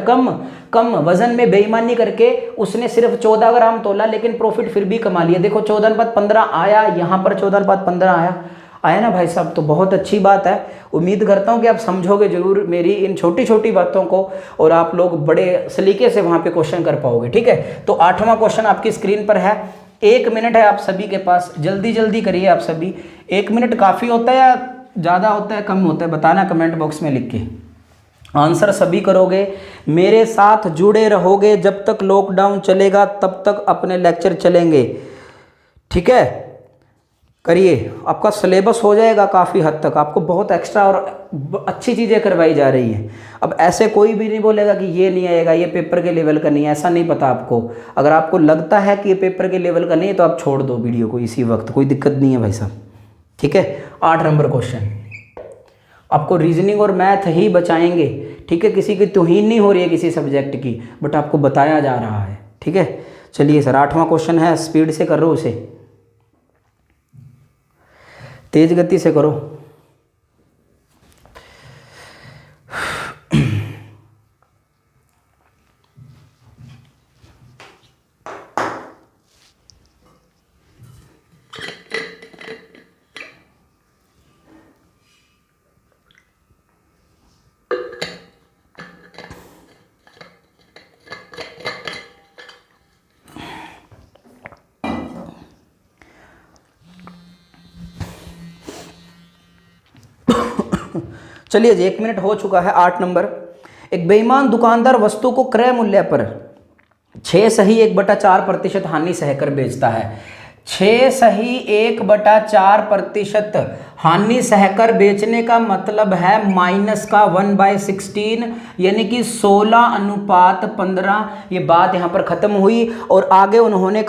कम वजन में बेईमानी करके उसने सिर्फ 14 ग्राम तोला, लेकिन प्रॉफिट फिर भी कमा लिया। देखो 14/15 आया, यहां पर 14/15 आया। आया ना भाई साहब, तो बहुत अच्छी बात है। उम्मीद करता हूँ कि आप समझोगे ज़रूर मेरी इन छोटी छोटी बातों को और आप लोग बड़े सलीके से वहाँ पे क्वेश्चन कर पाओगे। ठीक है, तो 8वां क्वेश्चन आपकी स्क्रीन पर है। 1 मिनट है आप सभी के पास, जल्दी जल्दी करिए आप सभी। 1 मिनट काफ़ी होता है या ज़्यादा होता है, कम होता है, बताना कमेंट बॉक्स में लिख के। आंसर सभी करोगे, मेरे साथ जुड़े रहोगे, जब तक लॉकडाउन चलेगा तब तक अपने लेक्चर चलेंगे। ठीक है, करिए, आपका सिलेबस हो जाएगा काफ़ी हद तक, आपको बहुत एक्स्ट्रा और अच्छी चीज़ें करवाई जा रही हैं। अब ऐसे कोई भी नहीं बोलेगा कि ये नहीं आएगा, ये पेपर के लेवल का नहीं है, ऐसा नहीं पता आपको। अगर आपको लगता है कि ये पेपर के लेवल का नहीं है तो आप छोड़ दो वीडियो को इसी वक्त, कोई दिक्कत नहीं है भाई साहब। ठीक है, 8 नंबर क्वेश्चन, आपको रीजनिंग और मैथ ही बचाएंगे। ठीक है, किसी की तौहीन नहीं हो रही है किसी सब्जेक्ट की, बट आपको बताया जा रहा है। ठीक है, चलिए सर, 8वां क्वेश्चन है, स्पीड से करो उसे, तेज गति से करो। चलिए जी, 1 मिनट हो चुका है। 8 नंबर, एक बेईमान दुकानदार वस्तु को क्रय मूल्य पर 6 सही 1/4% हानि सहकर बेचता है। 6 सही 1/4% हानि सहकर बेचने का मतलब है माइनस का 1/16, यानी कि 16:15। ये बात यहाँ पर ख़त्म हुई और आगे उन्होंने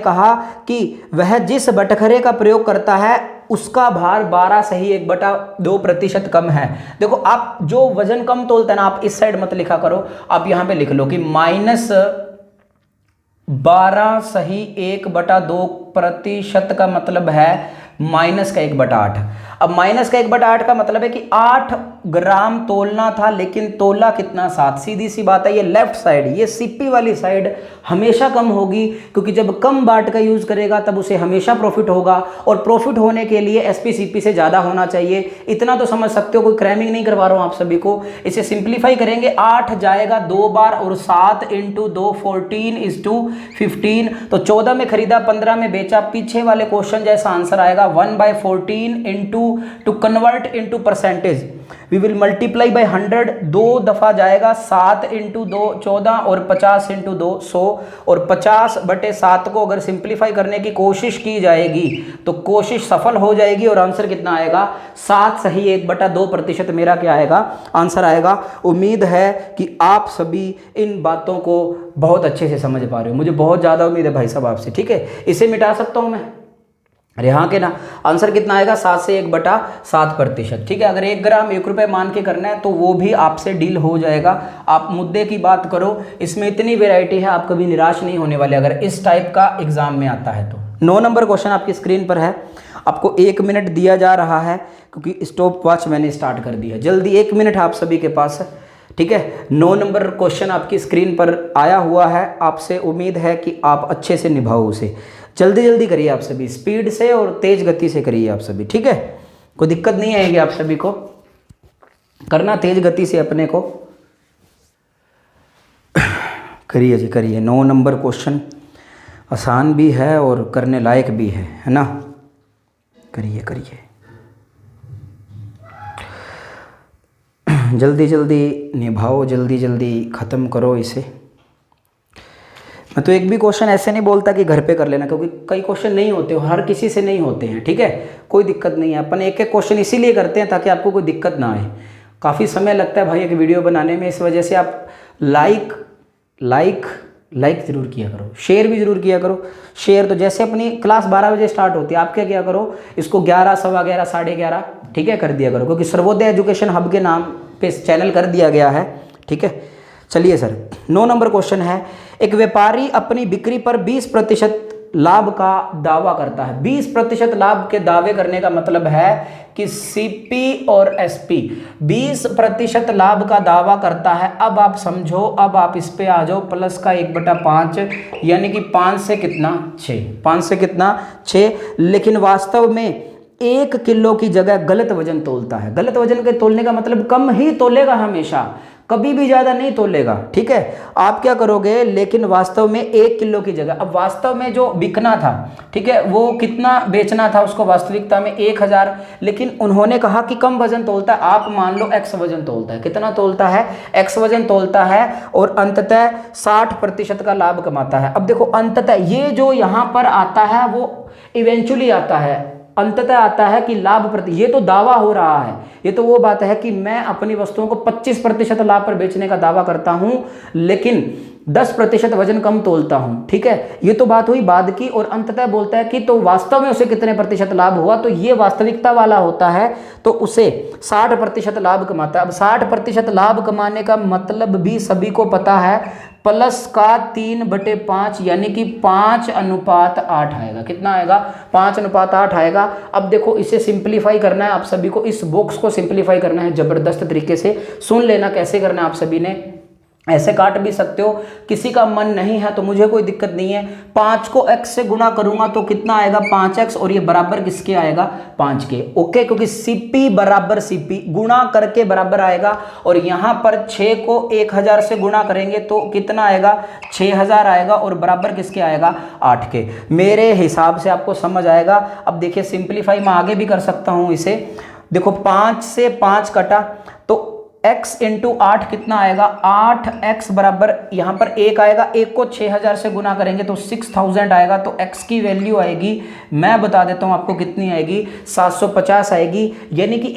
कहा कि वह जिस बटखरे का प्रयोग करता है उसका भार 12 सही 1/2% कम है। देखो, आप जो वजन कम तोलते हैं ना, आप इस साइड मत लिखा करो, आप यहाँ पे लिख लो कि -12 सही 1/2% का मतलब है माइनस का 1/8। अब माइनस का 1/8 का मतलब है कि 8 ग्राम तोलना था, लेकिन तोला कितना, 7। सीधी सी बात है, ये लेफ्ट साइड, ये सीपी वाली साइड हमेशा कम होगी, क्योंकि जब कम बाट का यूज करेगा तब उसे हमेशा प्रॉफिट होगा, और प्रॉफिट होने के लिए एसपी सीपी से ज्यादा होना चाहिए। इतना तो समझ सकते हो, कोई क्रैमिंग नहीं करवा रहा हूं आप सभी को। इसे सिंप्लीफाई करेंगे, 8 जाएगा 2 बार और 7 × 2 14 तो 14 में खरीदा, 15 में बेचा। पीछे वाले क्वेश्चन जैसा आंसर आएगा 1/14 to convert into percentage we will multiply by 100। 2 दफा जाएगा, 7 × 2 14 और 50 × 2 100, और 50/7 को अगर सिंप्लीफाई करने की कोशिश की जाएगी तो कोशिश सफल हो जाएगी, और आंसर कितना आएगा, 7 सही 1/2% मेरा क्या आएगा, आंसर आएगा। उम्मीद है कि आप सभी इन बातों को बहुत अच्छे से समझ पा रहे हो, मुझे बहुत ज़्यादा उम्मीद है भाई साहब आपसे। ठीक है, इसे मिटा सकता हूँ मैं, अरे हाँ के ना, आंसर कितना आएगा, 7 से 1/7%। ठीक है, अगर 1 ग्राम 1 रुपये मान के करना है तो वो भी आपसे डील हो जाएगा। आप मुद्दे की बात करो, इसमें इतनी वेराइटी है, आप कभी निराश नहीं होने वाले अगर इस टाइप का एग्जाम में आता है तो। 9 नंबर क्वेश्चन आपकी स्क्रीन पर है, आपको 1 मिनट दिया जा रहा है क्योंकि स्टॉप वॉच मैंने स्टार्ट कर दिया। जल्दी, 1 मिनट आप सभी के पास है। ठीक है, 9 नंबर क्वेश्चन आपकी स्क्रीन पर आया हुआ है, आपसे उम्मीद है कि आप अच्छे से निभाओ उसे। जल्दी जल्दी करिए आप सभी, स्पीड से और तेज गति से करिए आप सभी। ठीक है, कोई दिक्कत नहीं आएगी आप सभी को, करना तेज गति से अपने को। करिए जी, करिए। 9 नंबर क्वेश्चन आसान भी है और करने लायक भी है ना। करिए करिए, जल्दी जल्दी निभाओ, जल्दी जल्दी ख़त्म करो इसे। मैं तो एक भी क्वेश्चन ऐसे नहीं बोलता कि घर पे कर लेना, क्योंकि कई क्वेश्चन नहीं होते, हर किसी से नहीं होते हैं। ठीक है, कोई दिक्कत नहीं है, अपन एक एक क्वेश्चन इसीलिए करते हैं ताकि आपको कोई दिक्कत ना आए। काफ़ी समय लगता है भाई एक वीडियो बनाने में, इस वजह से आप लाइक ज़रूर किया करो, शेयर भी ज़रूर किया करो। शेयर तो जैसे अपनी क्लास 12 बजे स्टार्ट होती है, आप क्या किया करो, इसको 11, 11:15, 11:30 ठीक है कर दिया करो, क्योंकि सर्वोदय एजुकेशन हब के नाम पे चैनल कर दिया गया है। ठीक है, चलिए सर, 9 नंबर क्वेश्चन है, एक व्यापारी अपनी बिक्री पर 20% लाभ का दावा करता है। 20% लाभ के दावे करने का मतलब है कि सीपी और एसपी 20% लाभ का दावा करता है। अब आप समझो, अब आप इस पे आ जाओ, प्लस का 1/5 यानी कि 5 से कितना 6, 5 से कितना 6। लेकिन वास्तव में 1 किलो की जगह गलत वजन तोलता है। गलत वजन के तोलने का मतलब कम ही तोलेगा, हमेशा कभी भी ज़्यादा नहीं तोलेगा, ठीक है। आप क्या करोगे, लेकिन वास्तव में 1 किलो की जगह, अब वास्तव में जो बिकना था, ठीक है, वो कितना बेचना था उसको वास्तविकता में 1000, लेकिन उन्होंने कहा कि कम वजन तोलता है। आप मान लो x वजन तोलता है, कितना तोलता है, x वजन तोलता है, और अंततः 60% का लाभ कमाता है। अब देखो अंततः ये जो यहाँ पर आता है वो इवेंचुअली आता है, अंततः आता है कि लाभ प्रति, ये तो दावा हो रहा है, ये तो वो बात है कि मैं अपनी वस्तुओं को 25% लाभ पर बेचने का दावा करता हूं, लेकिन 10% वजन कम तोलता हूं, ठीक है। ये तो बात हुई बाद की, और अंततः बोलता है कि तो वास्तव में उसे कितने प्रतिशत लाभ हुआ, तो ये वास्तविकता वाला होता है, तो उसे 60% लाभ कमाता है। अब 60% लाभ कमाने का मतलब भी सभी को पता है, प्लस का 3/5 यानी कि 5:8 आएगा। कितना आएगा, 5:8 आएगा। अब देखो इसे सिंप्लीफाई करना है आप सभी को, इस बॉक्स को सिंप्लीफाई करना है जबरदस्त तरीके से। सुन लेना कैसे करना है आप सभी ने, ऐसे काट भी सकते हो, किसी का मन नहीं है तो मुझे कोई दिक्कत नहीं है। 5 को x से गुणा करूंगा तो कितना आएगा, 5x, और ये बराबर किसके आएगा, 5 के, ओके, क्योंकि CP बराबर CP गुणा करके बराबर आएगा, और यहाँ पर 6 को 1000 से गुणा करेंगे तो कितना आएगा, 6000 आएगा, और बराबर किसके आएगा, 8 के। मेरे हिसाब से आपको समझ आएगा। अब देखिए सिंप्लीफाई मैं आगे भी कर सकता हूँ इसे, देखो 5 से 5 कटा तो x इंटू 8 कितना आएगा, 8x बराबर, यहाँ पर 1 आएगा, 1 को 6000 से गुना करेंगे तो 6000 आएगा, तो x की वैल्यू आएगी, मैं बता देता हूँ आपको कितनी आएगी, 750 आएगी। यानी कि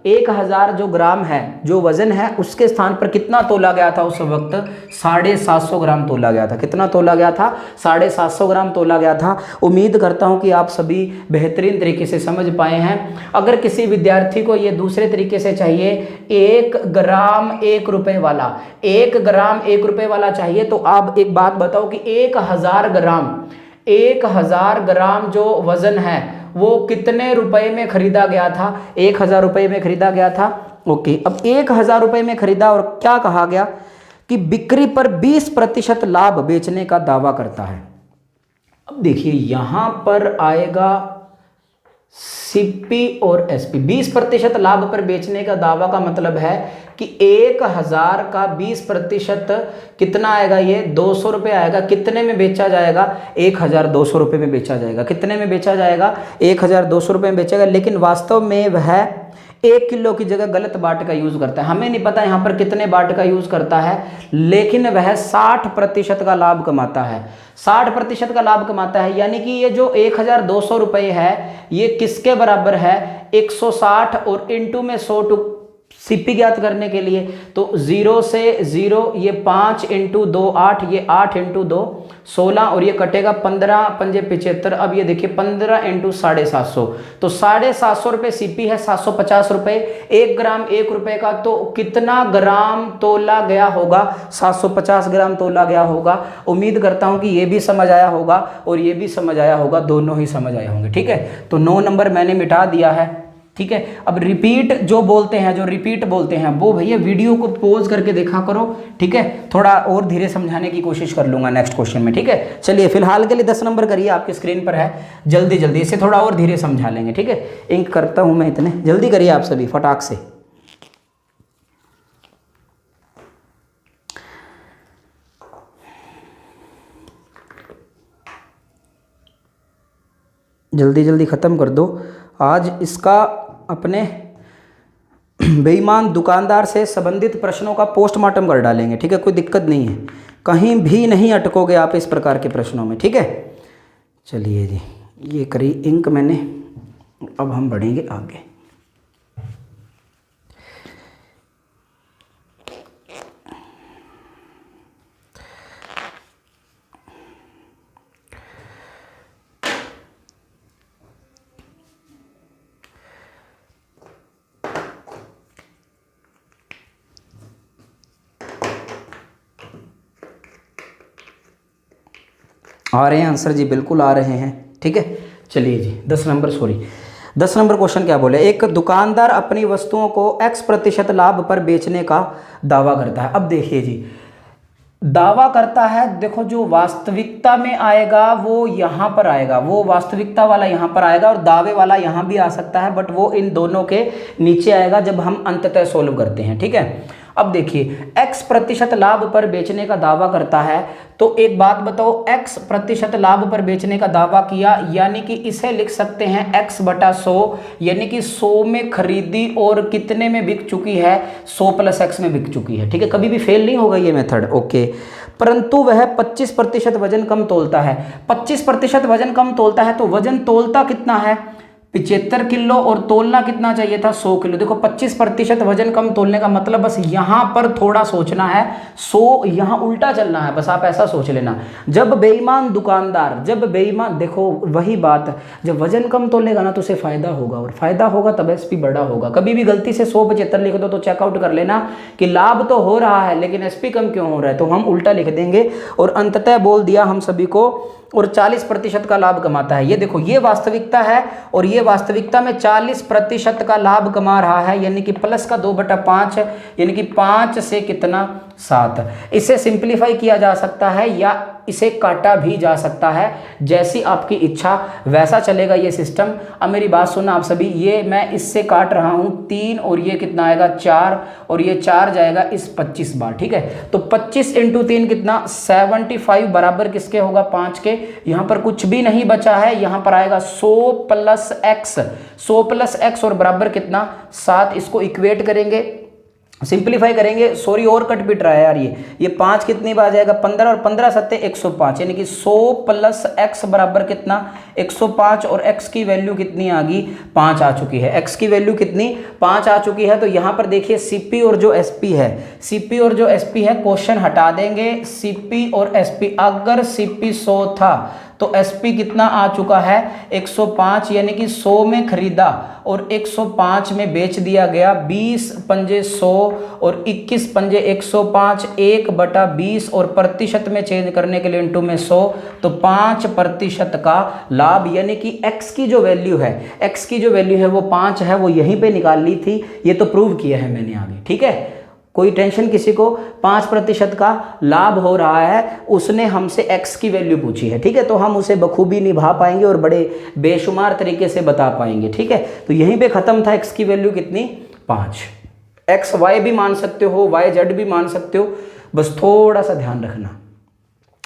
1000 जो ग्राम है, जो वजन है, उसके स्थान पर कितना तोला गया था उस वक्त, 750 ग्राम तोला गया था। कितना तोला गया था, 750 ग्राम तोला गया था। उम्मीद करता हूं कि आप सभी बेहतरीन तरीके से समझ पाए हैं। अगर किसी विद्यार्थी को ये दूसरे तरीके से चाहिए, 1 ग्राम 1 रुपए वाला, 1 ग्राम 1 रुपए वाला चाहिए, तो आप एक बात बताओ कि 1000 ग्राम जो वजन है वो कितने रुपए में खरीदा गया था, 1000 रुपए में खरीदा गया था, ओके। अब 1000 रुपए में खरीदा, और क्या कहा गया कि बिक्री पर 20% लाभ बेचने का दावा करता है। अब देखिए यहां पर आएगा CP और SP, 20% लाभ पर बेचने का दावा का मतलब है कि 1000 का 20% कितना आएगा, ये 200 रुपये आएगा। कितने में बेचा जाएगा, 1200 रुपये में बेचा जाएगा। कितने में बेचा जाएगा, 1200 रुपये में बेचेगा, लेकिन वास्तव में वह 1 किलो की जगह गलत बाट का यूज करता है। हमें नहीं पता यहाँ पर कितने बाट का यूज करता है, लेकिन वह 60% का लाभ कमाता है, 60% का लाभ कमाता है। यानी कि ये जो 1200 रुपये है ये किसके बराबर है, 160, और इंटू में 100 टू CP ज्ञात करने के लिए, तो 0 से 0, ये 5 इंटू 2 8, ये 8 इंटू 2 16, और ये कटेगा 15 पंजे 75। अब ये देखिए 15 इंटू 750, तो 750 रुपये CP है, 750 रुपये। 1 ग्राम 1 रुपये का, तो कितना ग्राम तोला गया होगा, 750 ग्राम तोला गया होगा। उम्मीद करता हूं कि ये भी समझ आया होगा और ये भी समझ आया होगा, दोनों ही समझ आए होंगे, ठीक है। तो 9 नंबर मैंने मिटा दिया है, ठीक है। अब रिपीट जो बोलते हैं, जो रिपीट बोलते हैं, वो भैया वीडियो को पॉज करके देखा करो, ठीक है। थोड़ा और धीरे समझाने की कोशिश कर लूंगा नेक्स्ट क्वेश्चन में, ठीक है। चलिए फिलहाल के लिए 10 नंबर करिए, आपकी स्क्रीन पर है, जल्दी जल्दी इसे थोड़ा और धीरे समझा लेंगे, ठीक है। इंक करता हूं मैं, इतने जल्दी करिए आप सभी फटाक से। जल्दी जल्दी ख़त्म कर दो। आज इसका अपने बेईमान दुकानदार से संबंधित प्रश्नों का पोस्टमार्टम कर डालेंगे, ठीक है। कोई दिक्कत नहीं है, कहीं भी नहीं अटकोगे आप इस प्रकार के प्रश्नों में, ठीक है। चलिए जी, ये करी इंक मैंने, अब हम बढ़ेंगे आगे। आ रहे हैं आंसर जी, बिल्कुल आ रहे हैं, ठीक है। चलिए जी 10 नंबर, सॉरी 10 नंबर क्वेश्चन क्या बोले, एक दुकानदार अपनी वस्तुओं को X% लाभ पर बेचने का दावा करता है। अब देखिए जी, दावा करता है, देखो जो वास्तविकता में आएगा वो यहाँ पर आएगा, वो वास्तविकता वाला यहाँ पर आएगा और दावे वाला यहाँ भी आ सकता है, बट वो इन दोनों के नीचे आएगा जब हम अंततः सोल्व करते हैं। ठीक है, अब देखिए x% लाभ पर बेचने का दावा करता है, तो एक बात बताओ, x% लाभ पर बेचने का दावा किया, यानी कि इसे लिख सकते हैं x/100, यानी कि 100 में खरीदी और कितने में बिक चुकी है, 100 + x में बिक चुकी है। ठीक है, कभी भी फेल नहीं होगा ये मेथड। ओके, परंतु वह 25% वजन कम तोलता है। 25% वजन कम तोलता है, तो वजन तोलता कितना है, 75 किलो, और तोलना कितना चाहिए था, 100 किलो। देखो 25% वजन कम तोलने का मतलब बस यहाँ पर थोड़ा सोचना है, 100 यहाँ उल्टा चलना है, बस आप ऐसा सोच लेना। जब बेईमान दुकानदार, जब बेईमान, देखो वही बात, जब वजन कम तोलेगा ना तो उसे फायदा होगा, और फायदा होगा तब एसपी बड़ा होगा। कभी भी गलती से 175 लिख दो तो चेकआउट कर लेना कि लाभ तो हो रहा है लेकिन एसपी कम क्यों हो रहा है, तो हम उल्टा लिख देंगे और अंततः बोल दिया हम सभी को, और 40% का लाभ कमाता है। ये देखो, ये वास्तविकता है और ये वास्तविकता में 40% का लाभ कमा रहा है, यानी कि प्लस का 2/5, यानी कि 5 से कितना, 7। इसे सिंप्लीफाई किया जा सकता है या इसे काटा भी जा सकता है, जैसी आपकी इच्छा वैसा चलेगा ये सिस्टम। अब मेरी बात सुनना आप सभी, ये मैं इससे काट रहा हूँ 3 और ये कितना आएगा 4, और ये 4 जाएगा इस 25 बार। ठीक है, तो 25 × 3 कितना, 75 बराबर किसके होगा, 5 के। यहाँ पर कुछ भी नहीं बचा है, यहाँ पर आएगा 100 + x, 100 + x और बराबर कितना, 7। इसको इक्वेट करेंगे, सिंप्लीफाई करेंगे, सॉरी और कट पिट रहा है यार, ये 5 कितनी बार जाएगा, 15, और 15 × 7 = 105, यानी कि 100 + x बराबर कितना, 105, और x की वैल्यू कितनी आ गई, 5 आ चुकी है। x की वैल्यू कितनी, 5 आ चुकी है। तो यहाँ पर देखिए CP और जो SP है, CP और जो SP है, क्वेश्चन हटा देंगे, CP और SP, अगर CP 100 था तो SP कितना आ चुका है, 105, यानी कि 100 में खरीदा और 105 में बेच दिया गया। 20 पंजे 100 और 21 पंजे 105, 1/20, और प्रतिशत में चेंज करने के लिए इंटू में 100, तो 5% का लाभ, यानी कि x की जो वैल्यू है, x की जो वैल्यू है वो 5 है, वो यहीं पे निकाल ली थी, ये तो प्रूव किया है मैंने आगे। ठीक है, कोई टेंशन किसी को, 5% का लाभ हो रहा है, उसने हमसे x की वैल्यू पूछी है। ठीक है, तो हम उसे बखूबी निभा पाएंगे और बड़े बेशुमार तरीके से बता पाएंगे। ठीक है, तो यहीं पे ख़त्म था, x की वैल्यू कितनी, 5। x y भी मान सकते हो, y z भी मान सकते हो, बस थोड़ा सा ध्यान रखना।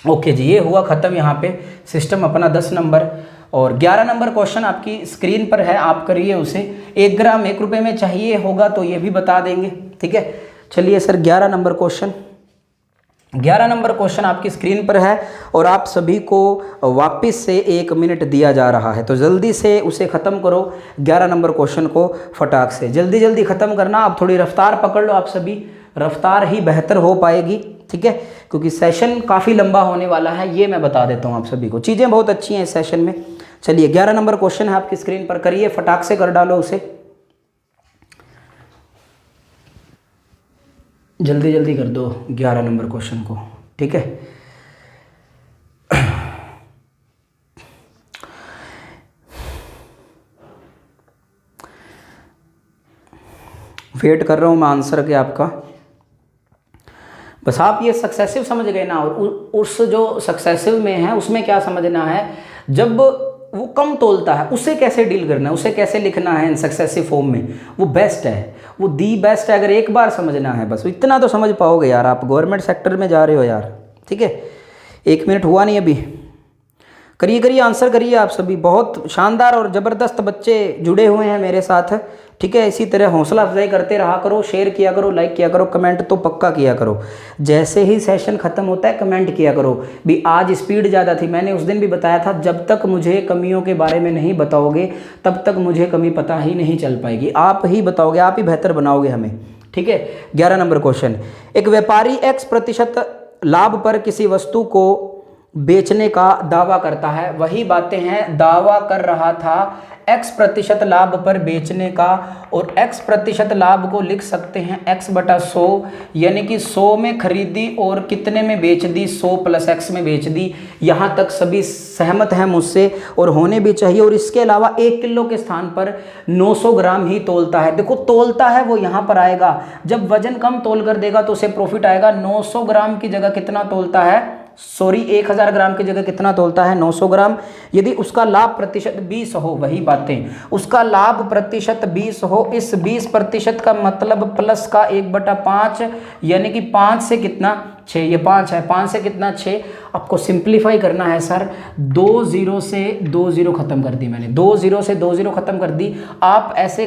ओके जी, ये हुआ ख़त्म यहाँ पे सिस्टम अपना 10 नंबर। और 11 नंबर क्वेश्चन आपकी स्क्रीन पर है, आप करिए उसे। 1 ग्राम 1 रुपये में चाहिए होगा तो ये भी बता देंगे। ठीक है, चलिए sir 11 number question, 11 number question आपकी स्क्रीन पर है और आप सभी को वापस से 1 मिनट दिया जा रहा है, तो जल्दी से उसे ख़त्म करो। 11 नंबर क्वेश्चन को फटाक से जल्दी जल्दी ख़त्म करना। आप थोड़ी रफ्तार पकड़ लो, आप सभी रफ्तार ही बेहतर हो पाएगी। ठीक है, क्योंकि सेशन काफ़ी लंबा होने वाला है, ये मैं बता देता हूँ आप सभी को, चीज़ें बहुत अच्छी हैं इस सेशन में। चलिए 11 नंबर क्वेश्चन है आपकी स्क्रीन पर, करिए फटाक से कर डालो उसे, जल्दी जल्दी कर दो 11 नंबर क्वेश्चन को। ठीक है, वेट कर रहा हूँ मैं आंसर के आपका। बस आप ये सक्सेसिव समझ गए ना, और उस जो सक्सेसिव में है उसमें क्या समझना है, जब वो कम तोलता है उसे कैसे डील करना है, उसे कैसे लिखना है इन सक्सेसिव फॉर्म में, वो बेस्ट है, वो दी बेस्ट है। अगर एक बार समझना है बस, इतना तो समझ पाओगे यार, आप गवर्नमेंट सेक्टर में जा रहे हो यार। ठीक है, 1 मिनट हुआ नहीं अभी, करिए करिए आंसर करिए आप सभी। बहुत शानदार और ज़बरदस्त बच्चे जुड़े हुए हैं मेरे साथ। ठीक है, इसी तरह हौसला अफजाई करते रहा करो, शेयर किया करो, लाइक किया करो, कमेंट तो पक्का किया करो। जैसे ही सेशन ख़त्म होता है कमेंट किया करो भी आज स्पीड ज़्यादा थी। मैंने उस दिन भी बताया था, जब तक मुझे कमियों के बारे में नहीं बताओगे तब तक मुझे कमी पता ही नहीं चल पाएगी। आप ही बताओगे, आप ही बेहतर बनाओगे हमें। ठीक है, 11 नंबर क्वेश्चन, एक व्यापारी x% लाभ पर किसी वस्तु को बेचने का दावा करता है। वही बातें हैं, दावा कर रहा था x प्रतिशत लाभ पर बेचने का, और x प्रतिशत लाभ को लिख सकते हैं x बटा 100, यानी कि 100 में खरीदी और कितने में बेच दी, 100 प्लस x में बेच दी। यहाँ तक सभी सहमत हैं मुझसे और होने भी चाहिए। और इसके अलावा 1 किलो के स्थान पर 900 ग्राम ही तोलता है। देखो तोलता है वो यहाँ पर आएगा, जब वजन कम तोल कर देगा तो उसे प्रॉफिट आएगा। 900 ग्राम की जगह कितना तोलता है, सॉरी 1000 ग्राम की जगह कितना तोलता है, 900 ग्राम। यदि उसका लाभ प्रतिशत 20 हो, वही बातें, उसका लाभ प्रतिशत 20 हो, इस 20% का मतलब प्लस का 1/5, यानी कि 5 से कितना 6, ये 5 है, 5 से कितना 6। आपको सिंप्लीफाई करना है सर, 2 0 से 2 0 खत्म कर दी मैंने, 2 0 से 2 0 खत्म कर दी। आप ऐसे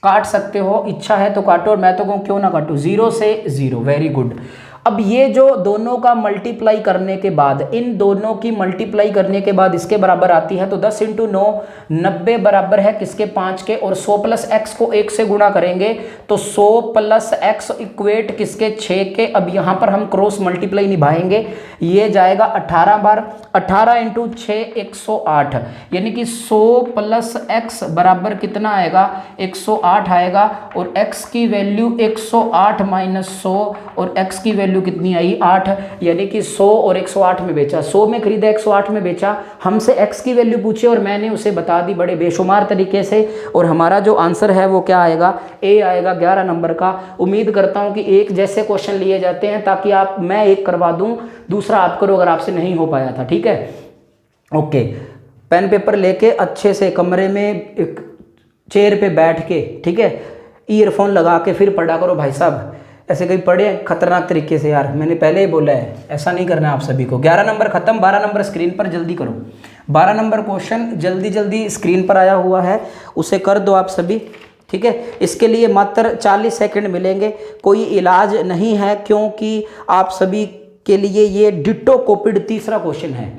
काट सकते हो, इच्छा है तो काटो, और मैं तो कहूँ क्यों ना काटो, 0 से 0, वेरी गुड। अब ये जो दोनों का मल्टीप्लाई करने के बाद, इन दोनों की मल्टीप्लाई करने के बाद इसके बराबर आती है, तो 10 × 9 90 बराबर है किसके, 5 के। और 100 प्लस x को 1 से गुणा करेंगे तो 100 प्लस x इक्वेट किसके, 6 के। अब यहाँ पर हम क्रॉस मल्टीप्लाई निभाएंगे, ये जाएगा 18 बार, 18 × 6 108, यानी कि 100 प्लस x बराबर कितना आएगा, 108 आएगा। और x की वैल्यू 108 माइनस 100, और x की वैल्यू कितनी आई, 8, यानी कि 100 और 108 में बेचा, 100 में खरीदा 108 में बेचा। हमसे x की वैल्यू पूछी और मैंने उसे बता दी बड़े बेशुमार तरीके से, और हमारा जो आंसर है वो क्या आएगा, A आएगा 11 नंबर का। उम्मीद करता हूं कि एक जैसे क्वेश्चन लिए जाते हैं ताकि आप, मैं एक करवा दूं, दूसरा आप करो अगर आपसे नहीं हो पाया था, ठीक है। ओके, पेन पेपर लेके अच्छे से कमरे में एक चेयर पे बैठ के, ठीक है, ईयरफोन लगा के फिर पढ़ा करो भाई साहब। ऐसे कहीं पढ़े खतरनाक तरीके से यार, मैंने पहले ही बोला है, ऐसा नहीं करना है आप सभी को। 11 नंबर खत्म, 12 नंबर स्क्रीन पर, जल्दी करो। 12 नंबर क्वेश्चन जल्दी जल्दी स्क्रीन पर आया हुआ है, उसे कर दो आप सभी, ठीक है। इसके लिए मात्र 40 सेकंड मिलेंगे, कोई इलाज नहीं है, क्योंकि आप सभी के लिए ये डिट्टो कॉपीड तीसरा क्वेश्चन है।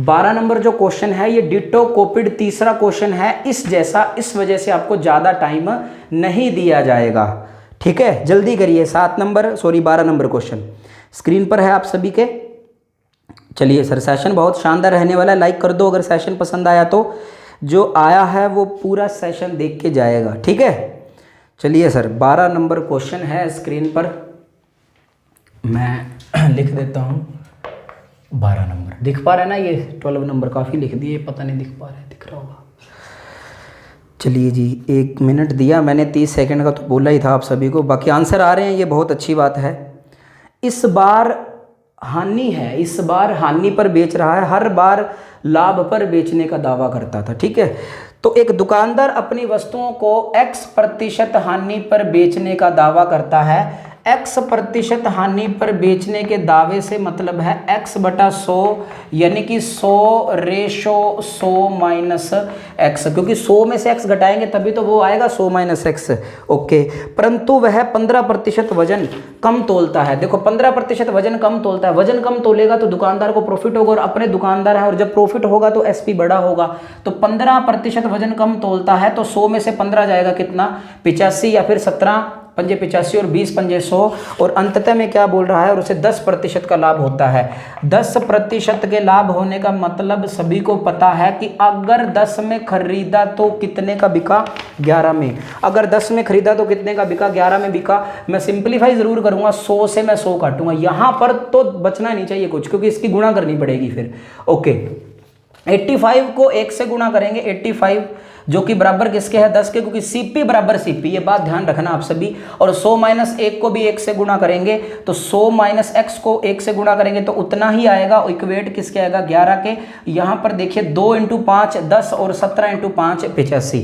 12 नंबर जो क्वेश्चन है ये डिट्टो कॉपीड तीसरा क्वेश्चन है, इस जैसा, इस वजह से आपको ज़्यादा टाइम नहीं दिया जाएगा, ठीक है। जल्दी करिए। 12 नंबर क्वेश्चन स्क्रीन पर है आप सभी के। चलिए सर, सेशन बहुत शानदार रहने वाला है, लाइक कर दो अगर सेशन पसंद आया तो। जो आया है वो पूरा सेशन देख के जाएगा, ठीक है। चलिए सर, 12 नंबर क्वेश्चन है स्क्रीन पर, मैं लिख देता हूँ 12 नंबर। दिख पा रहा है ना, ये 12 नंबर काफ़ी लिख दिए, पता नहीं दिख पा रहा है, दिख रहा होगा। चलिए जी, 1 मिनट दिया मैंने, 30 सेकंड का तो बोला ही था आप सभी को, बाकी आंसर आ रहे हैं, ये बहुत अच्छी बात है। इस बार हानि है, इस बार हानि पर बेच रहा है, हर बार लाभ पर बेचने का दावा करता था, ठीक है। तो एक दुकानदार अपनी वस्तुओं को x% हानि पर बेचने का दावा करता है। x% हानि पर बेचने के दावे से मतलब है x बटा 100, यानी कि 100 रेशो 100 माइनस x, क्योंकि 100 में से x घटाएंगे तभी तो वो आएगा 100 माइनस x, ओके। परंतु वह 15% वजन कम तोलता है। देखो 15% वजन कम तोलता है, वजन कम तोलेगा तो दुकानदार को प्रॉफिट होगा, और अपने दुकानदार है, और जब प्रॉफिट होगा तो एसपी बड़ा होगा। तो 15% वजन कम तोलता है, तो 100 में से 15 जाएगा कितना, 85, या फिर 17 पंजे 85 और 20 पंजे 100, और अंततः में क्या बोल रहा है, और उसे 10% का लाभ होता है। 10% के लाभ होने का मतलब सभी को पता है कि अगर 10 में खरीदा तो कितने का बिका, 11 में। अगर 10 में खरीदा तो कितने का बिका, 11 में बिका। मैं सिंप्लीफाई जरूर करूंगा, 100 से मैं 100 काटूंगा, यहाँ पर तो बचना नहीं चाहिए कुछ, क्योंकि इसकी गुणा करनी पड़ेगी फिर, ओके। 85 को 1 से गुणा करेंगे, 85 जो कि बराबर किसके है, 10 के, क्योंकि CP बराबर CP, ये बात ध्यान रखना आप सभी। और 100 माइनस 1 को भी 1 से गुणा करेंगे, तो 100 माइनस x को 1 से गुणा करेंगे तो उतना ही आएगा, इक्वेट किसके आएगा, 11 के। यहाँ पर देखिए 2 × 5 10, और 17 × 5 85।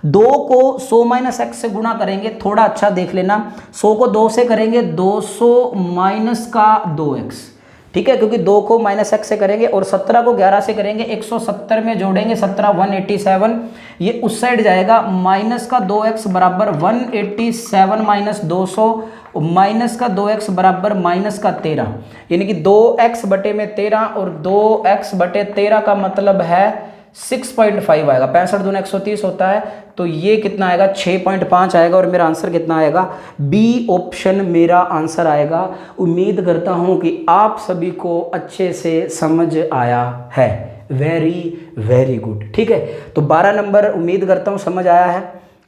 2 को 100 माइनस x से गुणा करेंगे, थोड़ा अच्छा देख लेना, 100 को 2 से करेंगे 200 माइनस का 2x, ठीक है, क्योंकि 2 को माइनस x से करेंगे, और 17 को 11 से करेंगे, 170 में जोड़ेंगे 17 187, ये उस साइड जाएगा, माइनस का 2x बराबर 187 माइनस 200, माइनस का 2x बराबर माइनस का 13, यानी कि 2x बटे में 13, और 2x बटे 13 का मतलब है 6.5 आएगा, 65 दूना 130 होता है, तो ये कितना आएगा, 6.5 आएगा, और मेरा आंसर कितना आएगा, बी ऑप्शन मेरा आंसर आएगा। उम्मीद करता हूं कि आप सभी को अच्छे से समझ आया है। Very very good. ठीक है, तो 12 नंबर उम्मीद करता हूँ समझ आया है।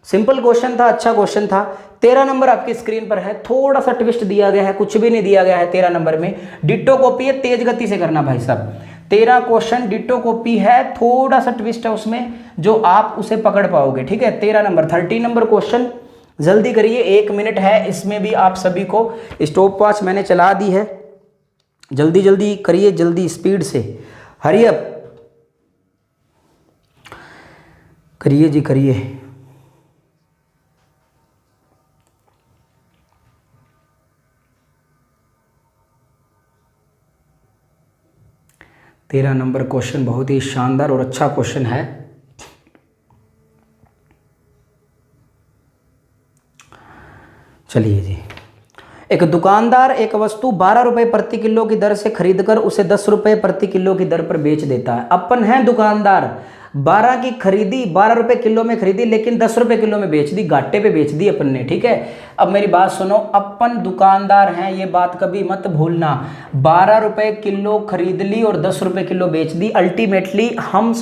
सिंपल क्वेश्चन था, अच्छा क्वेश्चन था। 13 नंबर आपकी स्क्रीन पर है, थोड़ा सा ट्विस्ट दिया गया है, कुछ भी नहीं दिया गया है 13 नंबर में। डिट्टो कॉपी है, तेज गति से करना भाई साहब। 13 क्वेश्चन डिट्टो कॉपी है, थोड़ा सा ट्विस्ट है उसमें जो आप उसे पकड़ पाओगे। ठीक है, 13 नंबर। 13 नंबर क्वेश्चन जल्दी करिए, 1 मिनट है, इसमें भी आप सभी को स्टॉप वॉच मैंने चला दी है। जल्दी जल्दी करिए, जल्दी स्पीड से, हरी अप करिए जी, करिए। तेरह नंबर क्वेश्चन बहुत ही शानदार और अच्छा क्वेश्चन है। चलिए जी, एक दुकानदार एक वस्तु 12 रुपए प्रति किलो की दर से खरीदकर उसे 10 रुपए प्रति किलो की दर पर बेच देता है। अपन है दुकानदार, 12 की खरीदी, 12 रुपए किलो में खरीदी, लेकिन 10 रुपए किलो में बेच दी, घाटे पे बेच दी अपन ने। ठीक है, अब मेरी बात सुनो, अपन दुकानदार हैं, ये बात कभी मत भूलना। 12 रुपए किलो खरीद ली और 10 रुपए किलो बेच दी, अल्टीमेटली हम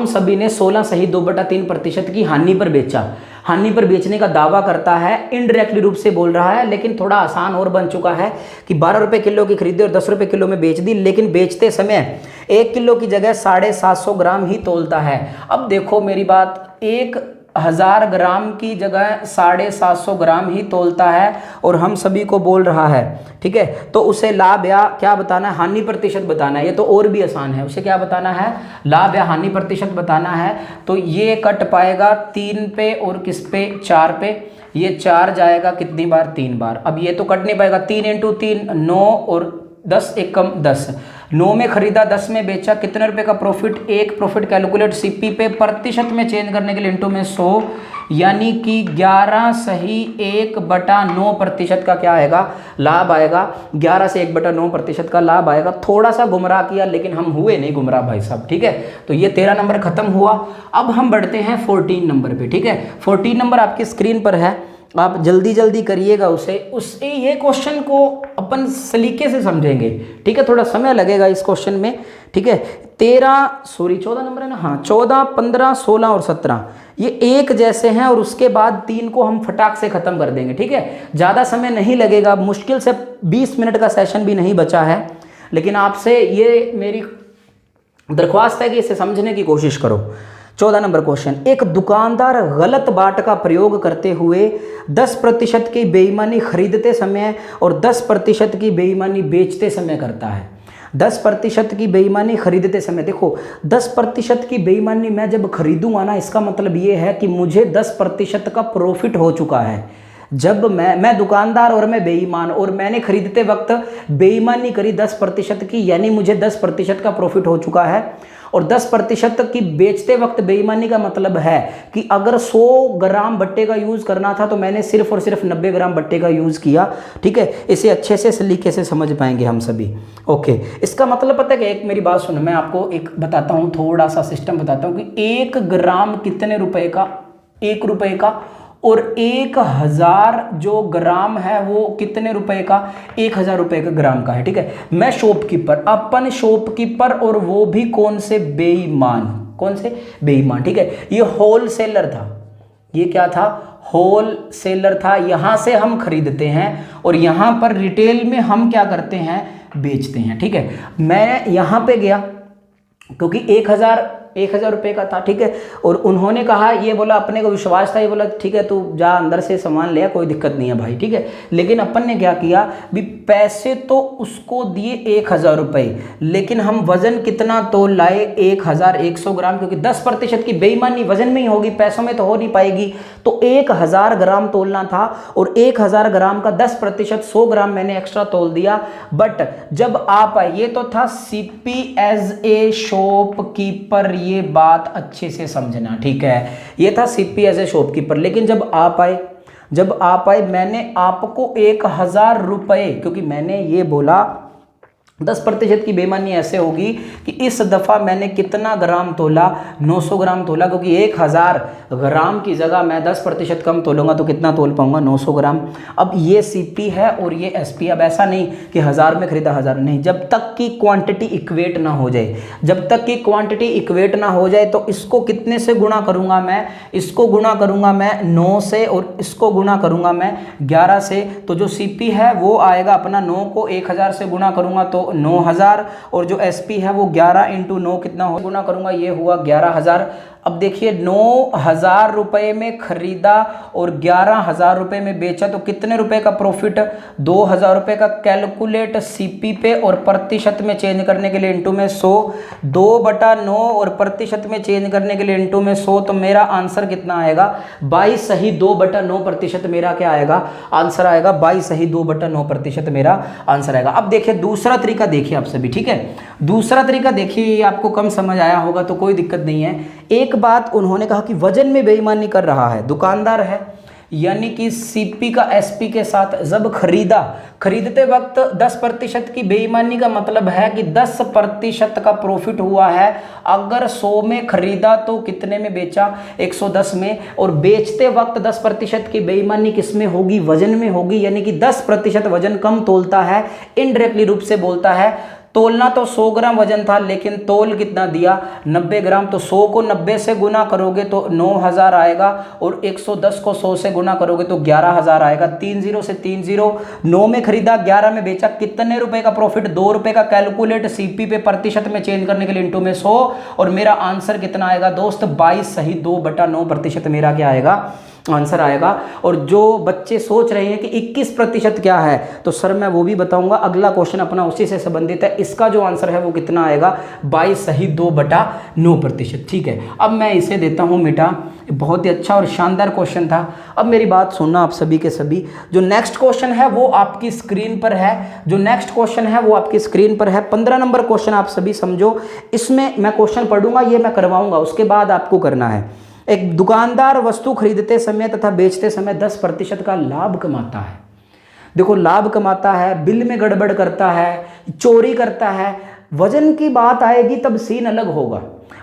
सभी ने 16 सही 2/3% की हानि पर बेचा। हानि पर बेचने का दावा करता है, इनडायरेक्टली रूप से बोल रहा है, लेकिन थोड़ा आसान और बन चुका है कि 12 रुपए किलो की खरीदी और 10 रुपए किलो में बेच दी, लेकिन बेचते समय 1 किलो की जगह 750 ग्राम ही तोलता है। अब देखो मेरी बात, 1000 ग्राम की जगह 750 ग्राम ही तोलता है और हम सभी को बोल रहा है। ठीक है, तो उसे लाभ या क्या बताना है, हानि प्रतिशत बताना है। ये तो और भी आसान है, उसे क्या बताना है, लाभ या हानि प्रतिशत बताना है। तो ये कट पाएगा 3 पे और किस पे, 4 पे। ये 4 जाएगा कितनी बार, 3 बार। अब ये तो कट नहीं पाएगा, 3 × 3 9 और 10 1 कम 10। 9 में खरीदा, 10 में बेचा, कितने रुपए का प्रॉफिट, एक प्रॉफिट कैलकुलेट सीपी पे प्रतिशत में चेंज करने के लिए इंटू में 100, यानी कि 11 सही 1/9% का क्या आएगा, लाभ आएगा। 11 से 1/9% का लाभ आएगा। थोड़ा सा गुमराह किया, लेकिन हम हुए नहीं गुमराह भाई साहब। ठीक है, तो ये 13 नंबर खत्म हुआ। अब हम बढ़ते हैं 14 नंबर पे। ठीक है, 14 नंबर आपकी स्क्रीन पर है, आप जल्दी जल्दी करिएगा उससे ये क्वेश्चन को अपन सलीके से समझेंगे। ठीक है, थोड़ा समय लगेगा इस क्वेश्चन में। ठीक है, 14 नंबर है ना, हाँ, 14 15 16 और 17 ये एक जैसे हैं, और उसके बाद 3 को हम फटाक से खत्म कर देंगे। ठीक है, ज़्यादा समय नहीं लगेगा, मुश्किल से 20 मिनट का सेशन भी नहीं बचा है, लेकिन आपसे ये मेरी दरख्वास्त है कि इसे समझने की कोशिश करो। 14 नंबर क्वेश्चन, एक दुकानदार गलत बाट का प्रयोग करते हुए 10% की बेईमानी खरीदते समय और 10% की बेईमानी बेचते समय करता है। 10% की बेईमानी खरीदते समय, देखो 10% की बेईमानी मैं जब खरीदूंगा ना, इसका मतलब ये है कि मुझे 10% का प्रॉफिट हो चुका है। जब मैं दुकानदार और मैं बेईमान, और मैंने खरीदते वक्त बेईमानी करी 10% की, यानी मुझे 10% का प्रॉफिट हो चुका है। और 10% की बेचते वक्त बेईमानी का मतलब है कि अगर 100 ग्राम भट्टे का यूज़ करना था तो मैंने सिर्फ और सिर्फ 90 ग्राम भट्टे का यूज़ किया। ठीक है, इसे अच्छे से सलीके से समझ पाएंगे हम सभी। ओके, इसका मतलब पता है कि, एक मेरी बात सुनो, मैं आपको एक बताता हूँ, थोड़ा सा सिस्टम बताता हूँ कि 1 ग्राम कितने रुपए का, 1 रुपए का, और 1000 जो ग्राम है वो कितने रुपए का, 1000 रुपए का ग्राम का है। ठीक है, मैं शॉपकीपर, अपन शॉपकीपर, और वो भी कौन से, बेईमान। कौन से, बेईमान। ठीक है, ये होलसेलर था, ये क्या था, होलसेलर था। यहां से हम खरीदते हैं और यहां पर रिटेल में हम क्या करते हैं, बेचते हैं। ठीक है, मैं यहां पे गया क्योंकि 1000 रुपये का था। ठीक है, और उन्होंने कहा, ये बोला, अपने को विश्वास था, ये बोला ठीक है तू जा अंदर से सामान ले, कोई दिक्कत नहीं है भाई। ठीक है, लेकिन अपन ने क्या किया, भी पैसे तो उसको दिए 1000 रुपये, लेकिन हम वजन कितना तोल लाए, 1100 ग्राम, क्योंकि 10% की बेईमानी वजन में ही होगी, पैसों में तो हो नहीं पाएगी। तो 1000 ग्राम तोलना था और 1000 ग्राम का 10% 100 ग्राम मैंने एक्स्ट्रा तोल दिया। बट जब आप, ये तो था सीपी एज ए शॉपकीपर, ये बात अच्छे से समझना। ठीक है, ये था सीपी एज ए शॉपकीपर। लेकिन जब आप आए मैंने आपको 1000 रुपये, क्योंकि मैंने ये बोला 10% की बेईमानी ऐसे होगी कि इस दफ़ा मैंने कितना ग्राम तोला, 900 ग्राम तोला, क्योंकि 1000 ग्राम की जगह मैं 10% कम तोलूंगा तो कितना तोल पाऊंगा, 900 ग्राम। अब ये सीपी है और ये एसपी। अब ऐसा नहीं कि 1000 में खरीदा 1000 नहीं, जब तक कि क्वांटिटी इक्वेट ना हो जाए, जब तक कि क्वांटिटी इक्वेट ना हो जाए तो इसको कितने से गुणा करूंगा मैं, इसको गुणा करूंगा मैं 9 से और इसको गुणा करूंगा मैं 11 से। तो जो सीपी है वो आएगा अपना 9 को 1000 से गुणा करूंगा तो 9000, और जो एसपी है वो 11 इंटू 9 कितना हो गुना करूंगा, ये हुआ 11000। अब देखिए 9000 रुपये में खरीदा और 11000 रुपये में बेचा तो कितने रुपए का प्रॉफिट, 2000 रुपये का। कैलकुलेट सीपी पे और प्रतिशत में चेंज करने के लिए इंटू में 100, 2/9 और प्रतिशत में चेंज करने के लिए इंटू में 100, तो मेरा आंसर कितना आएगा 22 सही 2/9% मेरा क्या आएगा आंसर आएगा 22 सही 2/9% मेरा आंसर आएगा। अब देखिए दूसरा तरीका देखिए आप सभी, ठीक है, दूसरा तरीका देखिए, आपको कम समझ आया होगा तो कोई दिक्कत नहीं है। एक बात उन्होंने कहा कि वजन में बेईमानी कर रहा है, दुकानदार है, यानी कि सीपी का एसपी के साथ जब खरीदते वक्त 10% की बेईमानी का मतलब है कि 10% का प्रॉफिट हुआ है। अगर 100 में खरीदा तो कितने में बेचा, 110 में, और बेचते वक्त 10% की बेईमानी किस में होगी, वजन में होगी, यानी कि 10% वजन कम तोलता है, इनडायरेक्टली रूप से बोलता है। तोलना तो 100 ग्राम वजन था लेकिन तोल कितना दिया 90 ग्राम, तो 100 को 90 से गुना करोगे तो 9000 आएगा और 110 को 100 से गुना करोगे तो 11000 आएगा। 30 से 30, 9 में खरीदा 11 में बेचा, कितने रुपए का प्रॉफिट, 2 रुपए का। कैलकुलेट सीपी पे प्रतिशत में चेंज करने के लिए इंटू में 100, और मेरा आंसर कितना आएगा दोस्त 22 सही 2/9% मेरा क्या आएगा आंसर आएगा। और जो बच्चे सोच रहे हैं कि 21% क्या है, तो सर मैं वो भी बताऊंगा, अगला क्वेश्चन अपना उसी से संबंधित है। इसका जो आंसर है वो कितना आएगा 22 सही 2/9%। ठीक है, अब मैं इसे देता हूं मिटा। बहुत ही अच्छा और शानदार क्वेश्चन था। अब मेरी बात सुनना आप सभी के सभी, जो नेक्स्ट क्वेश्चन है वो आपकी स्क्रीन पर है, जो नेक्स्ट क्वेश्चन है वो आपकी स्क्रीन पर है। 15 नंबर क्वेश्चन आप सभी समझो। इसमें मैं क्वेश्चन पढ़ूंगा, ये मैं करवाऊंगा, उसके बाद आपको करना है। एक दुकानदार वस्तु खरीदते समय तथा बेचते समय 10% का लाभ कमाता है। देखो लाभ कमाता है, बिल में गड़बड़ करता है, चोरी करता है, वजन की बात आएगी तब सीन अलग होगा।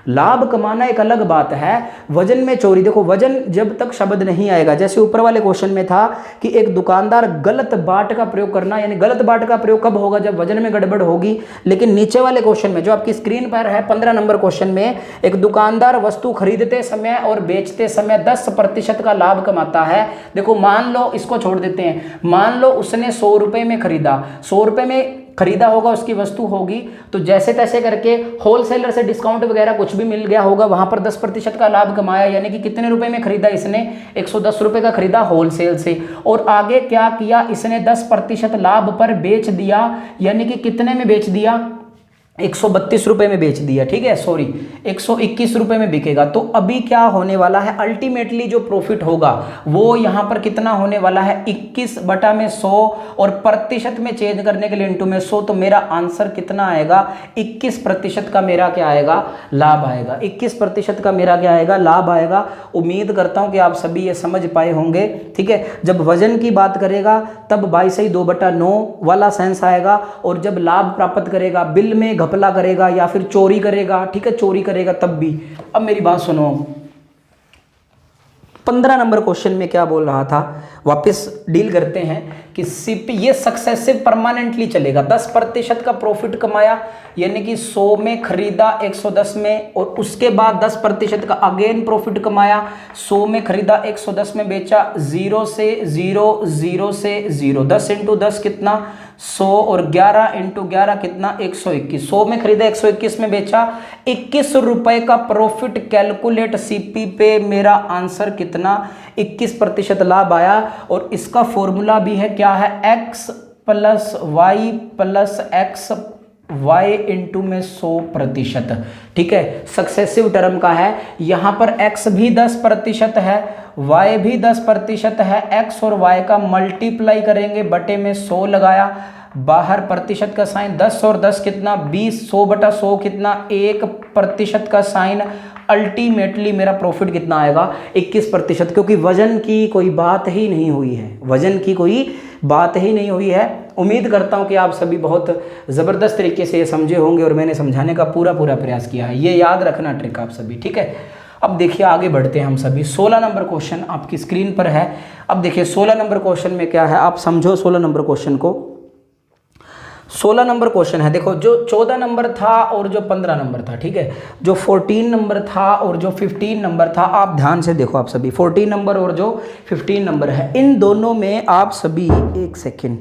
लाभ कमाना एक अलग बात है, वजन में चोरी। देखो वजन जब तक शब्द नहीं आएगा, जैसे ऊपर वाले क्वेश्चन में था कि एक दुकानदार गलत बाट का प्रयोग करना, यानी गलत बाट का प्रयोग कब होगा, जब वजन में गड़बड़ होगी। लेकिन नीचे वाले क्वेश्चन में जो आपकी स्क्रीन पर है 15 नंबर क्वेश्चन में, एक दुकानदार वस्तु खरीदते समय और बेचते समय 10% का लाभ कमाता है। देखो मान लो, इसको छोड़ देते हैं, मान लो उसने 100 रुपये में खरीदा, 100 रुपये में खरीदा होगा, उसकी वस्तु होगी, तो जैसे तैसे करके होलसेलर से डिस्काउंट वगैरह कुछ भी मिल गया होगा, वहां पर 10% का लाभ कमाया। यानी कि कितने रुपए में खरीदा इसने, 110 रुपए का खरीदा होलसेल से, और आगे क्या किया इसने 10% लाभ पर बेच दिया। यानी कि कितने में बेच दिया, 132 रुपए में बेच दिया, ठीक है, सॉरी 121 रुपए में बिकेगा। तो अभी क्या होने वाला है, अल्टीमेटली जो प्रॉफिट होगा वो यहां पर कितना होने वाला है 21/100, और प्रतिशत में चेंज करने के लिए इंटू में 100, तो मेरा आंसर कितना आएगा 21% का मेरा क्या आएगा लाभ आएगा। 21% का मेरा क्या आएगा लाभ आएगा। उम्मीद करता हूं कि आप सभी ये समझ पाए होंगे। ठीक है, जब वजन की बात करेगा तब 22 सही 2/9 वाला सेंस आएगा, और जब लाभ प्राप्त करेगा, बिल में घपला करेगा या फिर चोरी करेगा, ठीक है चोरी करेगा तब भी। अब मेरी बात सुनो, 15 नंबर क्वेश्चन में क्या बोल रहा था, वापस डील करते हैं कि सीपी ये सक्सेसिव परमानेंटली चलेगा। 10% का प्रॉफिट कमाया, यानी कि 100 में खरीदा 110 में, और उसके बाद 10% का अगेन प्रॉफिट कमाया, 100 में खरीदा 110 में बेचा, 0 से 0, 0 से 0, 10 इंटू 10 कितना 100, और 11 इंटू 11 कितना 121। 100 में खरीदा 121 में बेचा, 21 रुपए का प्रॉफिट। कैलकुलेट सीपी पे, मेरा आंसर कितना 21% लाभ आया। और इसका फॉर्मूला भी है, क्या है, x + y + x y into में 100%। ठीक है, सक्सेसिव टर्म का है। यहां पर x भी 10% है, y भी 10% है। x और y का मल्टीप्लाई करेंगे, बटे में 100 लगाया, बाहर प्रतिशत का साइन 10 और 10 कितना 20, 100/100 कितना 1% का साइन, अल्टीमेटली मेरा प्रॉफिट कितना आएगा 21%, क्योंकि वजन की कोई बात ही नहीं हुई है, वजन की कोई बात ही नहीं हुई है। उम्मीद करता हूं कि आप सभी बहुत ज़बरदस्त तरीके से ये समझे होंगे और मैंने समझाने का पूरा प्रयास किया है, ये याद रखना ट्रिक आप सभी, ठीक है। अब देखिए आगे बढ़ते हैं हम सभी। 16 नंबर क्वेश्चन आपकी स्क्रीन पर है। अब देखिए 16 नंबर क्वेश्चन में क्या है, आप समझो 16 नंबर क्वेश्चन को। 16 नंबर क्वेश्चन है, देखो जो 14 नंबर था और जो 15 नंबर था, ठीक है, जो 14 नंबर था और जो 15 नंबर था, आप ध्यान से देखो आप सभी, 14 नंबर और जो 15 नंबर है, इन दोनों में आप सभी, एक सेकेंड,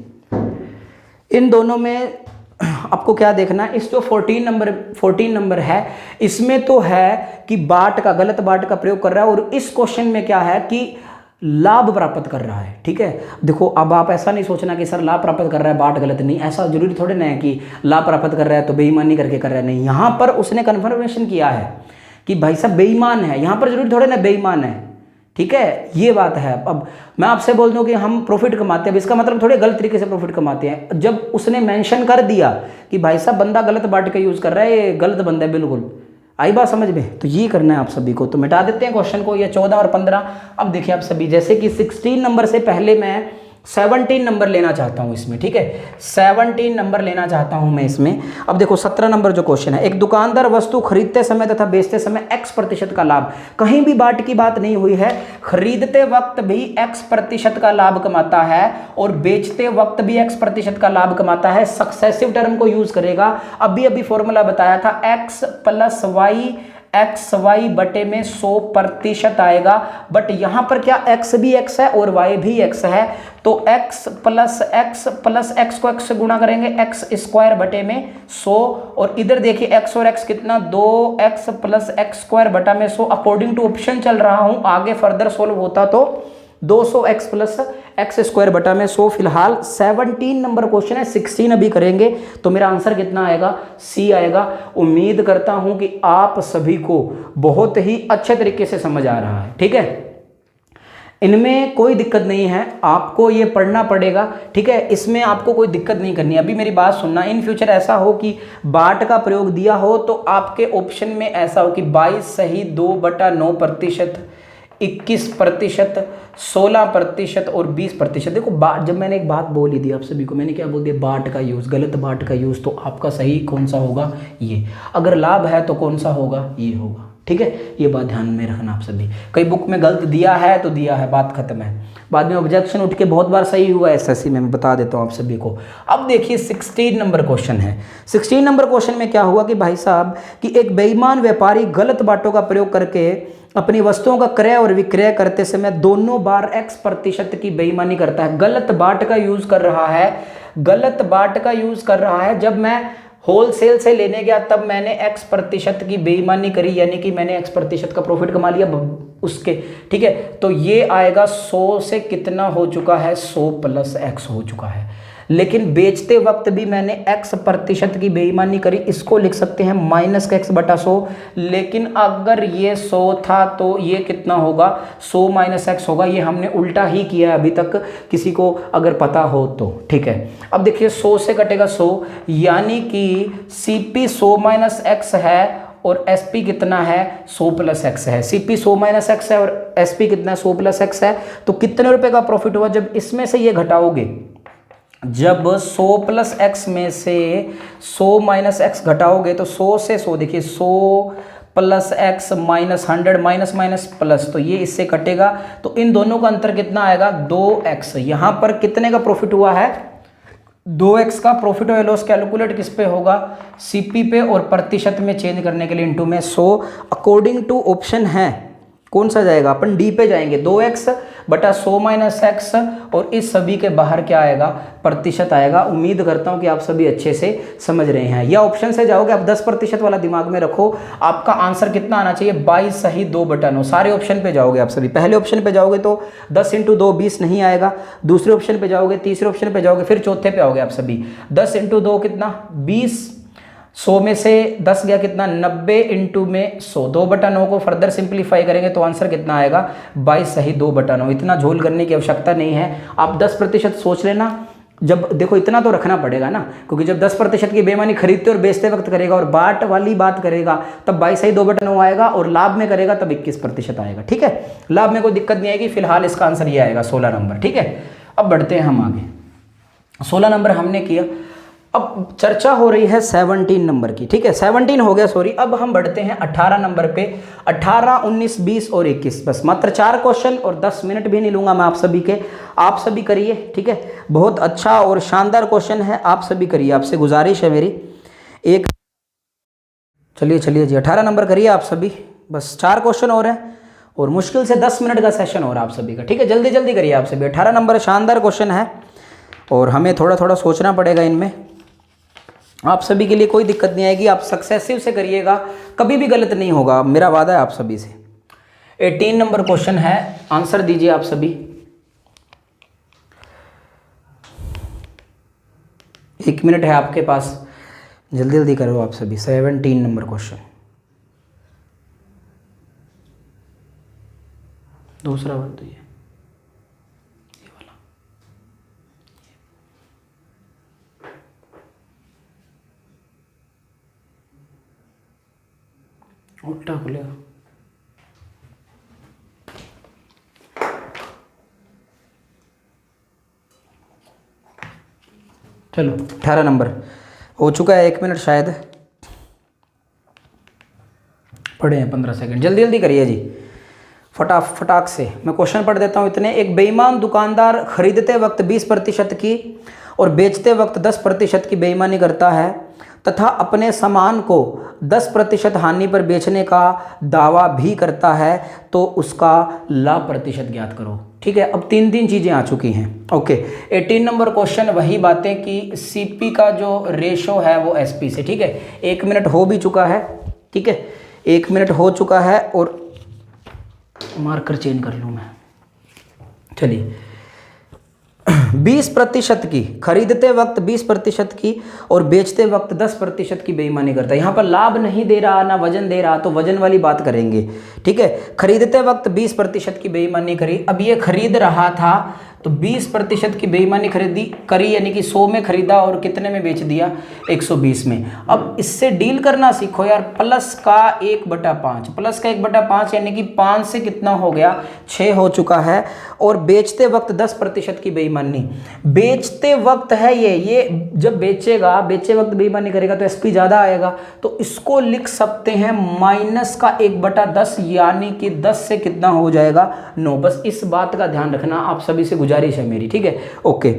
इन दोनों में आपको क्या देखना, इस जो 14 नंबर है, इसमें तो है कि बाट का, गलत बाट का प्रयोग कर रहा है, और इस क्वेश्चन में क्या है कि लाभ प्राप्त कर रहा है, ठीक है। देखो अब आप ऐसा नहीं सोचना कि सर लाभ प्राप्त कर रहा है बाट गलत, नहीं, ऐसा जरूरी थोड़े ना है कि लाभ प्राप्त कर रहा है तो बेईमानी करके कर रहा है, नहीं, यहाँ पर उसने कन्फर्मेशन किया है कि भाई साहब बेईमान है, यहाँ पर जरूरी थोड़े ना बेईमान है, ठीक है, ये बात है। अब मैं आपसे बोल दूं कि हम प्रॉफिट कमाते हैं, इसका मतलब थोड़े गलत तरीके से प्रॉफिट कमाते हैं। जब उसने मेंशन कर दिया कि भाई साहब बंदा गलत बाट का यूज़ कर रहा है, ये गलत बंदा है, बिल्कुल आई बात समझ में, तो ये करना है आप सभी को। तो मिटा देते हैं क्वेश्चन को, ये 14 और 15। अब देखिए आप सभी, जैसे कि 16 नंबर से पहले मैं 17 नंबर लेना चाहता हूं इसमें, ठीक है, 17 नंबर लेना चाहता हूं मैं इसमें। अब देखो 17 नंबर जो क्वेश्चन है, एक दुकानदार वस्तु खरीदते समय तथा बेचते समय x% का लाभ, कहीं भी बाट की बात नहीं हुई है, खरीदते वक्त भी x% का लाभ कमाता है और बेचते वक्त भी x% का लाभ कमाता है, सक्सेसिव टर्म को यूज करेगा। अभी फॉर्मूला बताया था, x + y, XY बटे में 100% आएगा, बट यहां पर क्या x भी x है और y भी x है, तो x + x को x से गुणा करेंगे, x² बटे में 100, और इधर देखिए x और x कितना 2x + x² बटा में 100। अकॉर्डिंग टू ऑप्शन चल रहा हूं, आगे फर्दर सोल्व होता तो 200x + x² बटा में 100। फिलहाल 17 नंबर क्वेश्चन है, 16 अभी करेंगे, तो मेरा आंसर कितना आएगा, C आएगा। उम्मीद करता हूं कि आप सभी को बहुत ही अच्छे तरीके से समझ आ रहा है, ठीक है, इनमें कोई दिक्कत नहीं है, आपको ये पढ़ना पड़ेगा, ठीक है, इसमें आपको कोई दिक्कत नहीं करनी। अभी मेरी बात सुनना, इन फ्यूचर ऐसा हो कि बाट का प्रयोग दिया हो तो आपके ऑप्शन में ऐसा हो कि 22 सही, 2/9%, 21%, 16% और 20%। देखो बाट, जब मैंने एक बात बोल ही दी आप सभी को, मैंने क्या बोल दिया, बाट का यूज़, गलत बाट का यूज़, तो आपका सही कौन सा होगा, ये, अगर लाभ है तो कौन सा होगा, ये होगा, ठीक है, ये बात ध्यान में रखना आप सभी। कई बुक में गलत दिया है तो दिया है, बात खत्म है, बाद में ऑब्जेक्शन उठ के बहुत बार सही हुआ है एसएससी में, मैं बता देता हूँ आप सभी को। अब देखिए 16 नंबर क्वेश्चन है। 16 नंबर क्वेश्चन में क्या हुआ कि भाई साहब कि एक बेईमान व्यापारी गलत बाटों का प्रयोग करके अपनी वस्तुओं का क्रय और विक्रय करते समय दोनों बार x% की बेईमानी करता है। गलत बाट का यूज कर रहा है, गलत बाट का यूज कर रहा है। जब मैं होलसेल से लेने गया तब मैंने x% की बेईमानी करी, यानी कि मैंने x% का प्रॉफिट कमा लिया उसके, ठीक है, तो ये आएगा 100 से कितना हो चुका है, 100 + x हो चुका है। लेकिन बेचते वक्त भी मैंने x% की बेईमानी करी, इसको लिख सकते हैं -x/100। लेकिन अगर ये 100 था तो ये कितना होगा, 100 - x होगा। ये हमने उल्टा ही किया है अभी तक, किसी को अगर पता हो तो, ठीक है। अब देखिए 100 से कटेगा 100, यानी कि CP 100 - x है और SP कितना है, 100 + x है। CP 100 - x है और SP कितना है, 100 + x है। तो कितने रुपए का प्रॉफिट हुआ, जब इसमें से ये घटाओगे, जब 100 + x में से 100 - x घटाओगे तो 100 से 100, देखिए 100 + x -100 माइनस प्लस, तो ये इससे कटेगा, तो इन दोनों का अंतर कितना आएगा, 2x। यहाँ पर कितने का प्रॉफिट हुआ है, 2x का प्रॉफिट और लॉस कैलकुलेट किस पे होगा, CP पे, और प्रतिशत में चेंज करने के लिए इनटू में 100। अकॉर्डिंग टू ऑप्शन है, कौन सा जाएगा, अपन डी पे जाएंगे, 2x बटा 100 - x, और इस सभी के बाहर क्या आएगा, प्रतिशत आएगा। उम्मीद करता हूं कि आप सभी अच्छे से समझ रहे हैं। या ऑप्शन से जाओगे आप 10% वाला दिमाग में रखो, आपका आंसर कितना आना चाहिए, 22 सही 2/9। सारे ऑप्शन पे जाओगे आप सभी, पहले ऑप्शन पे जाओगे तो 10 × 2 20 नहीं आएगा, दूसरे ऑप्शन पे जाओगे, तीसरे ऑप्शन पे जाओगे, फिर चौथे पे आओगे आप सभी, 10 × 2 कितना 20, 100 में से 10 गया कितना 90 इंटू में 100, 2/9 को फर्दर सिंप्लीफाई करेंगे तो आंसर कितना आएगा, 22 सही 2/9। इतना झोल करने की आवश्यकता नहीं है, आप 10% सोच लेना, जब देखो इतना तो रखना पड़ेगा ना, क्योंकि जब 10% की बेईमानी खरीदते और बेचते वक्त करेगा और बाट वाली बात करेगा तब 22.2 आएगा, और लाभ में करेगा तब 21% आएगा। ठीक है, लाभ में कोई दिक्कत नहीं आएगी। फिलहाल इसका आंसर ये आएगा 16 नंबर। ठीक है, अब बढ़ते हैं हम आगे। 16 नंबर हमने किया, अब चर्चा हो रही है 17 नंबर की। ठीक है, 17 हो गया, सॉरी। अब हम बढ़ते हैं 18 नंबर पे। 18, 19, 20 और 21, बस मात्र 4 क्वेश्चन और 10 मिनट भी नहीं लूंगा मैं आप सभी के। आप सभी करिए, ठीक है, बहुत अच्छा और शानदार क्वेश्चन है, आप सभी करिए, आपसे गुजारिश है मेरी। एक चलिए जी 18 नंबर करिए आप सभी, बस 4 क्वेश्चन और हैं और मुश्किल से 10 मिनट का सेशन हो रहा है आप सभी का। ठीक है, जल्दी जल्दी करिए आप सभी। 18 नंबर शानदार क्वेश्चन है और हमें थोड़ा थोड़ा सोचना पड़ेगा इनमें। आप सभी के लिए कोई दिक्कत नहीं आएगी, आप सक्सेसिव से करिएगा, कभी भी गलत नहीं होगा, मेरा वादा है आप सभी से। 18 नंबर क्वेश्चन है, आंसर दीजिए आप सभी। 1 मिनट है आपके पास, जल्दी जल्दी करो आप सभी। 17 नंबर क्वेश्चन, दूसरा बात तो ये वाला, उल्टा खुलेगा। चलो 18 नंबर हो चुका है, 1 मिनट शायद पढ़े हैं, 15 सेकंड, जल्दी जल्दी करिए जी, फटाक से। मैं क्वेश्चन पढ़ देता हूँ इतने। एक बेईमान दुकानदार खरीदते वक्त 20% की और बेचते वक्त 10% की बेईमानी करता है तथा अपने सामान को 10% हानि पर बेचने का दावा भी करता है, तो उसका लाभ प्रतिशत ज्ञात करो। ठीक है, अब 3 चीज़ें आ चुकी हैं। ओके, 18 नंबर क्वेश्चन वही बातें कि सीपी का जो रेशो है वो एसपी से। ठीक है, 1 मिनट हो भी चुका है। ठीक है, 1 मिनट हो चुका है और मार्कर चेंज कर लूँ मैं। चलिए 20% की, खरीदते वक्त 20% की और बेचते वक्त 10% की बेईमानी करता है। यहाँ पर लाभ नहीं दे रहा ना वजन दे रहा, तो वजन वाली बात करेंगे। ठीक है, खरीदते वक्त 20% की बेईमानी करी। अब ये खरीद रहा था तो 20% की बेईमानी करी, यानी कि 100 में खरीदा और कितने में बेच दिया, 120 में। अब इससे डील करना सीखो यार। प्लस का 1/5, प्लस का 1/5 यानी कि 5 से कितना हो गया, 6 हो चुका है। और बेचते वक्त 10% की बेईमानी, बेचते वक्त है ये जब बेचेगा, बेचे वक्त बेईमानी करेगा तो एसपी ज़्यादा आएगा, तो इसको लिख सकते हैं माइनस का 1/10, यानी कि 10 से कितना हो जाएगा, 9। बस इस बात का ध्यान रखना, आप सभी से गुजारिश है मेरी। ठीक है, ओके।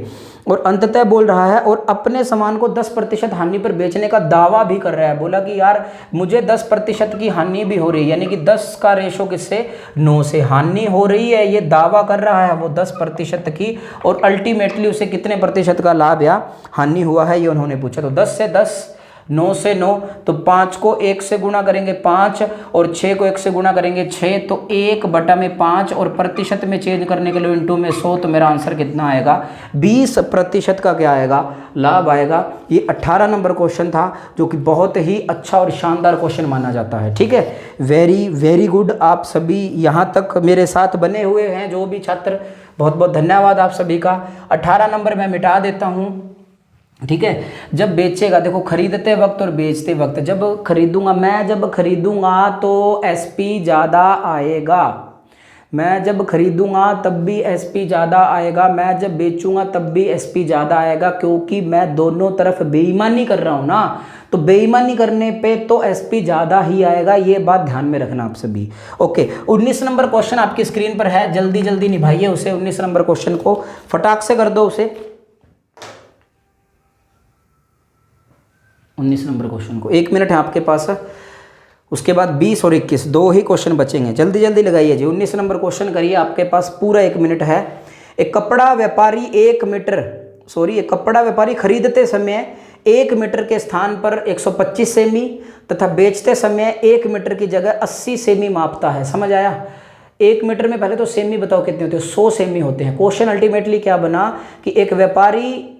और अंततः बोल रहा है और अपने सामान को 10% हानि पर बेचने का दावा भी कर रहा है। बोला कि यार मुझे 10% की हानि भी हो रही है, यानी कि 10 का रेशो किससे, 9 से हानि हो रही है, ये दावा कर रहा है वो 10% की। और अल्टीमेटली उसे कितने प्रतिशत का लाभ या हानि हुआ है ये उन्होंने पूछा। तो 10 से 10, 9 से 9, तो 5 को 1 से गुणा करेंगे 5 और 6 को 1 से गुणा करेंगे 6, तो 1/5 और प्रतिशत में चेंज करने के लिए इंटू में 100, तो मेरा आंसर कितना आएगा, 20% का क्या आएगा, लाभ आएगा। ये 18 नंबर क्वेश्चन था जो कि बहुत ही अच्छा और शानदार क्वेश्चन माना जाता है। ठीक है, वेरी वेरी गुड। आप सभी यहाँ तक मेरे साथ बने हुए हैं जो भी छात्र, बहुत बहुत धन्यवाद आप सभी का। 18 नंबर मैं मिटा देता हूँ। ठीक है, जब बेचेगा, देखो खरीदते वक्त और बेचते वक्त, जब खरीदूंगा तो एसपी ज़्यादा आएगा, मैं जब खरीदूंगा तब भी एसपी ज़्यादा आएगा, मैं जब बेचूंगा तब भी एसपी ज़्यादा आएगा, क्योंकि मैं दोनों तरफ बेईमानी कर रहा हूँ ना, तो बेईमानी करने पे तो एसपी ज़्यादा ही आएगा, ये बात ध्यान में रखना आप सभी। ओके, 19 नंबर क्वेश्चन आपकी स्क्रीन पर है, जल्दी जल्दी निभाइए उसे। 19 नंबर क्वेश्चन को फटाक से कर दो उसे। 19 नंबर क्वेश्चन को 1 मिनट है आपके पास, उसके बाद 20 और 21 2 ही क्वेश्चन बचेंगे, जल्दी जल्दी लगाइए जी। 19 नंबर क्वेश्चन करिए, आपके पास पूरा 1 मिनट है। एक कपड़ा व्यापारी खरीदते समय 1 मीटर के स्थान पर 125 सेमी तथा बेचते समय 1 मीटर की जगह 80 सेमी मापता है। समझ आया? 1 मीटर में पहले तो सेमी बताओ कितने होते हैं, 100 सेमी होते हैं। क्वेश्चन अल्टीमेटली क्या बना कि एक व्यापारी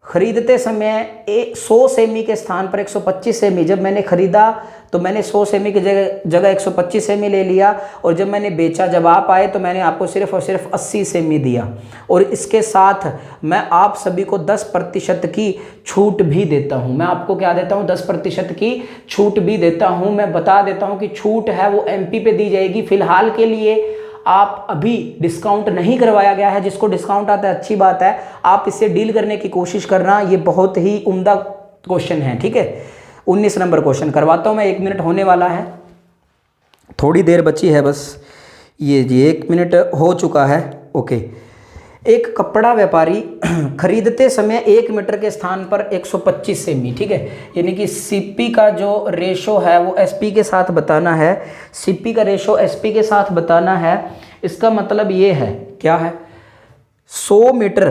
खरीदते समय 100 सेमी के स्थान पर 125 सेमी, जब मैंने खरीदा तो मैंने 100 सेमी की जगह 125 सेमी ले लिया, और जब मैंने बेचा, जब आप आए तो मैंने आपको सिर्फ और सिर्फ 80 सेमी दिया। और इसके साथ मैं आप सभी को 10% की छूट भी देता हूं। मैं आपको क्या देता हूं? 10% की छूट भी देता हूं। मैं बता देता हूं कि छूट है वो MP पे दी जाएगी। फिलहाल के लिए आप अभी डिस्काउंट नहीं करवाया गया है। जिसको डिस्काउंट आता है अच्छी बात है, आप इससे डील करने की कोशिश करना। ये बहुत ही उम्दा क्वेश्चन है, ठीक है। 19 नंबर क्वेश्चन करवाता हूं मैं। 1 मिनट होने वाला है, थोड़ी देर बची है बस। ये जी 1 मिनट हो चुका है। ओके। एक कपड़ा व्यापारी खरीदते समय 1 मीटर के स्थान पर 125 सेमी, ठीक है, यानी कि CP का जो रेशो है वो SP के साथ बताना है। CP का रेशो SP के साथ बताना है। इसका मतलब ये है, क्या है? 100 मीटर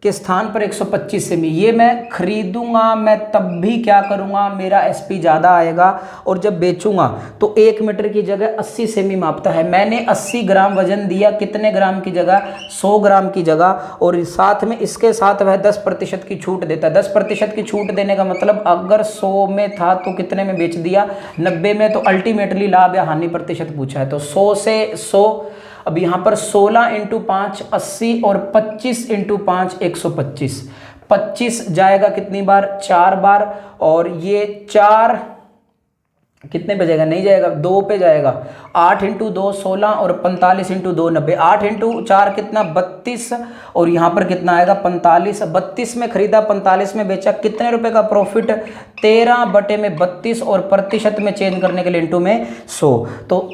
के स्थान पर 125 सेमी। ये मैं खरीदूंगा, मैं तब भी क्या करूंगा, मेरा SP ज़्यादा आएगा, और जब बेचूंगा तो 1 मीटर की जगह 80 सेमी मापता है। मैंने 80 ग्राम वजन दिया, कितने ग्राम की जगह? 100 ग्राम की जगह, और साथ में इसके साथ वह 10% की छूट देता है। 10% की छूट देने का मतलब अगर 100 में था तो कितने में बेच दिया? 90 में। तो अल्टीमेटली लाभ या हानि प्रतिशत पूछा है, तो 100 से 100। अब यहाँ पर 16 × 5 80, और 25 × 5 125। 25 जाएगा कितनी बार? 4 बार। और ये 4 कितने पे जाएगा? नहीं जाएगा, 2 पे जाएगा। 8 × 2 16, और 45 × 2 90। 8 × 4 कितना? 32, और यहाँ पर कितना आएगा? 45। 32 में खरीदा, 45 में बेचा, कितने रुपए का प्रॉफिट? 13/32, और प्रतिशत में चेंज करने के लिए इंटू में 100, तो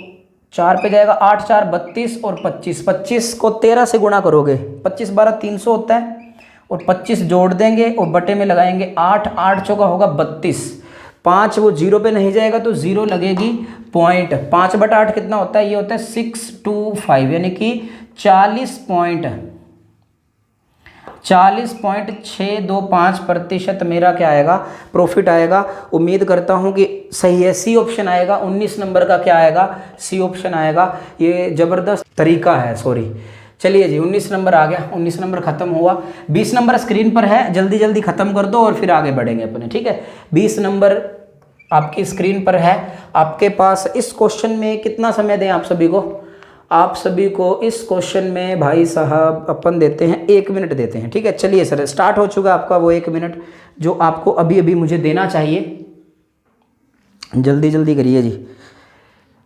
4 पे जाएगा। 8 4 32, और 25। 25 को 13 से गुणा करोगे, 25 12 300 होता है, और 25 जोड़ देंगे और बटे में लगाएंगे 8। 8 चौका होगा 32। 5 वो 0 पे नहीं जाएगा तो 0 लगेगी पॉइंट। 5/8 कितना होता है? ये होता है 625, यानी कि 40.625% मेरा क्या आएगा? प्रॉफिट आएगा। उम्मीद करता हूं कि सही है। C ऑप्शन आएगा। 19 नंबर का क्या आएगा? C ऑप्शन आएगा। ये ज़बरदस्त तरीका है, सॉरी। चलिए जी 19 नंबर आ गया, 19 नंबर खत्म हुआ। 20 नंबर स्क्रीन पर है, जल्दी जल्दी खत्म कर दो और फिर आगे बढ़ेंगे अपने, ठीक है। 20 नंबर आपकी स्क्रीन पर है। आपके पास इस क्वेश्चन में कितना समय दें आप सभी को? आप सभी को इस क्वेश्चन में भाई साहब अपन देते हैं 1 मिनट देते हैं, ठीक है। चलिए सर, स्टार्ट हो चुका आपका वो 1 मिनट जो आपको अभी अभी मुझे देना चाहिए। जल्दी जल्दी करिए जी।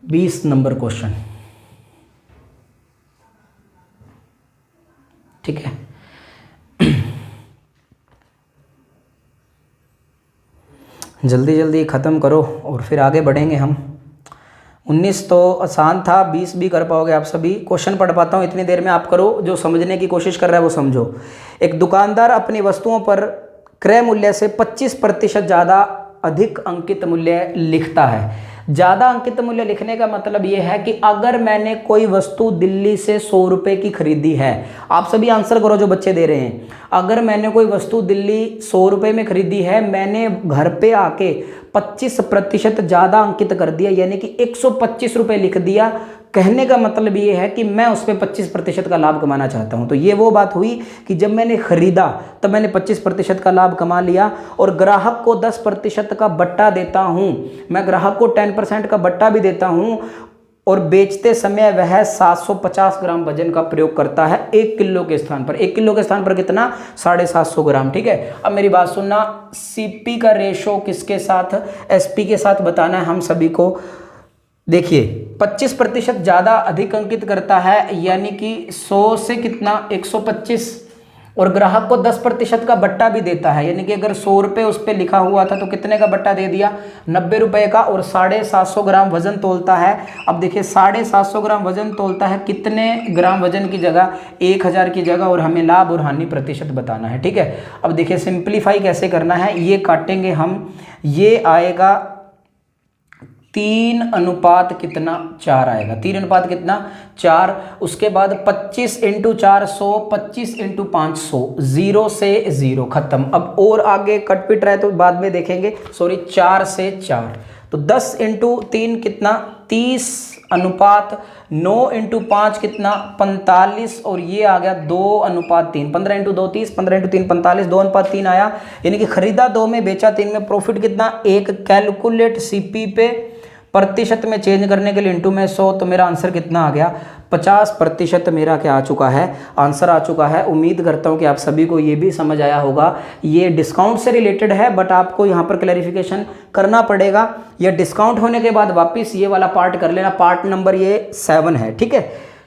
20 नंबर क्वेश्चन, ठीक है। जल्दी जल्दी ख़त्म करो और फिर आगे बढ़ेंगे हम। 19 तो आसान था, 20 भी कर पाओगे आप सभी। क्वेश्चन पढ़ पाता हूँ इतनी देर में, आप करो। जो समझने की कोशिश कर रहा है वो समझो। एक दुकानदार अपनी वस्तुओं पर क्रय मूल्य से 25% ज़्यादा अधिक अंकित मूल्य लिखता है। ज़्यादा अंकित मूल्य लिखने का मतलब ये है कि अगर मैंने कोई वस्तु दिल्ली से 100 रुपये की खरीदी है, आप सभी आंसर करो जो बच्चे दे रहे हैं। अगर मैंने कोई वस्तु दिल्ली 100 रुपये में खरीदी है, मैंने घर पे आके 25% ज़्यादा अंकित कर दिया, यानी कि 125 रुपये लिख दिया। कहने का मतलब ये है कि मैं उस पर 25% का लाभ कमाना चाहता हूं। तो ये वो बात हुई कि जब मैंने खरीदा तब मैंने 25% का लाभ कमा लिया, और ग्राहक को 10% का बट्टा देता हूं। मैं ग्राहक को 10% का बट्टा भी देता हूं, और बेचते समय वह 750 ग्राम वजन का प्रयोग करता है 1 किलो के स्थान पर। 1 किलो के स्थान पर कितना? 750 ग्राम, ठीक है। अब मेरी बात सुनना, CP का रेशो किसके साथ? SP के साथ बताना है हम सभी को। देखिए 25% ज़्यादा अधिक अंकित करता है, यानी कि 100 से कितना? 125, और ग्राहक को 10% का बट्टा भी देता है, यानी कि अगर 100 रुपये उस पर लिखा हुआ था तो कितने का बट्टा दे दिया? 90 रुपये का, और 750 ग्राम वजन तोलता है। अब देखिए 750 ग्राम वजन तोलता है, कितने ग्राम वजन की जगह? 1000 की जगह, और हमें लाभ और हानि प्रतिशत बताना है, ठीक है। अब देखिए सिंप्लीफाई कैसे करना है, ये काटेंगे हम। ये आएगा 3 कितना? 4 आएगा। 3 कितना? 4। उसके बाद 25 × 400, 25 × 500, 0 से 0 खत्म। अब और आगे कट पिट रहा है तो बाद में देखेंगे, सॉरी। 4 से 4 तो 10 × 3 कितना? 30, 9 × 5 कितना 45 और ये आ गया 2:3। 15 × 2 30, 15 × 3 45, 2:3 आया। यानी कि खरीदा 2 में बेचा 3 में, प्रॉफिट कितना 1। कैलकुलेट सीपी पे प्रतिशत में चेंज करने के लिए इंटू में 100, तो मेरा आंसर कितना आ गया 50% मेरा क्या आ चुका है, आंसर आ चुका है। उम्मीद करता हूँ कि आप सभी को ये भी समझ आया होगा। ये डिस्काउंट से रिलेटेड है बट आपको यहाँ पर क्लैरिफिकेशन करना पड़ेगा। ये डिस्काउंट होने के बाद वापस ये वाला पार्ट कर लेना, पार्ट नंबर ये 7 है। ठीक है,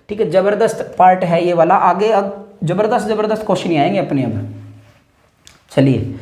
ठीक है, ज़बरदस्त पार्ट है ये वाला। आगे अब ज़बरदस्त क्वेश्चन ही आएंगे अपने। अब चलिए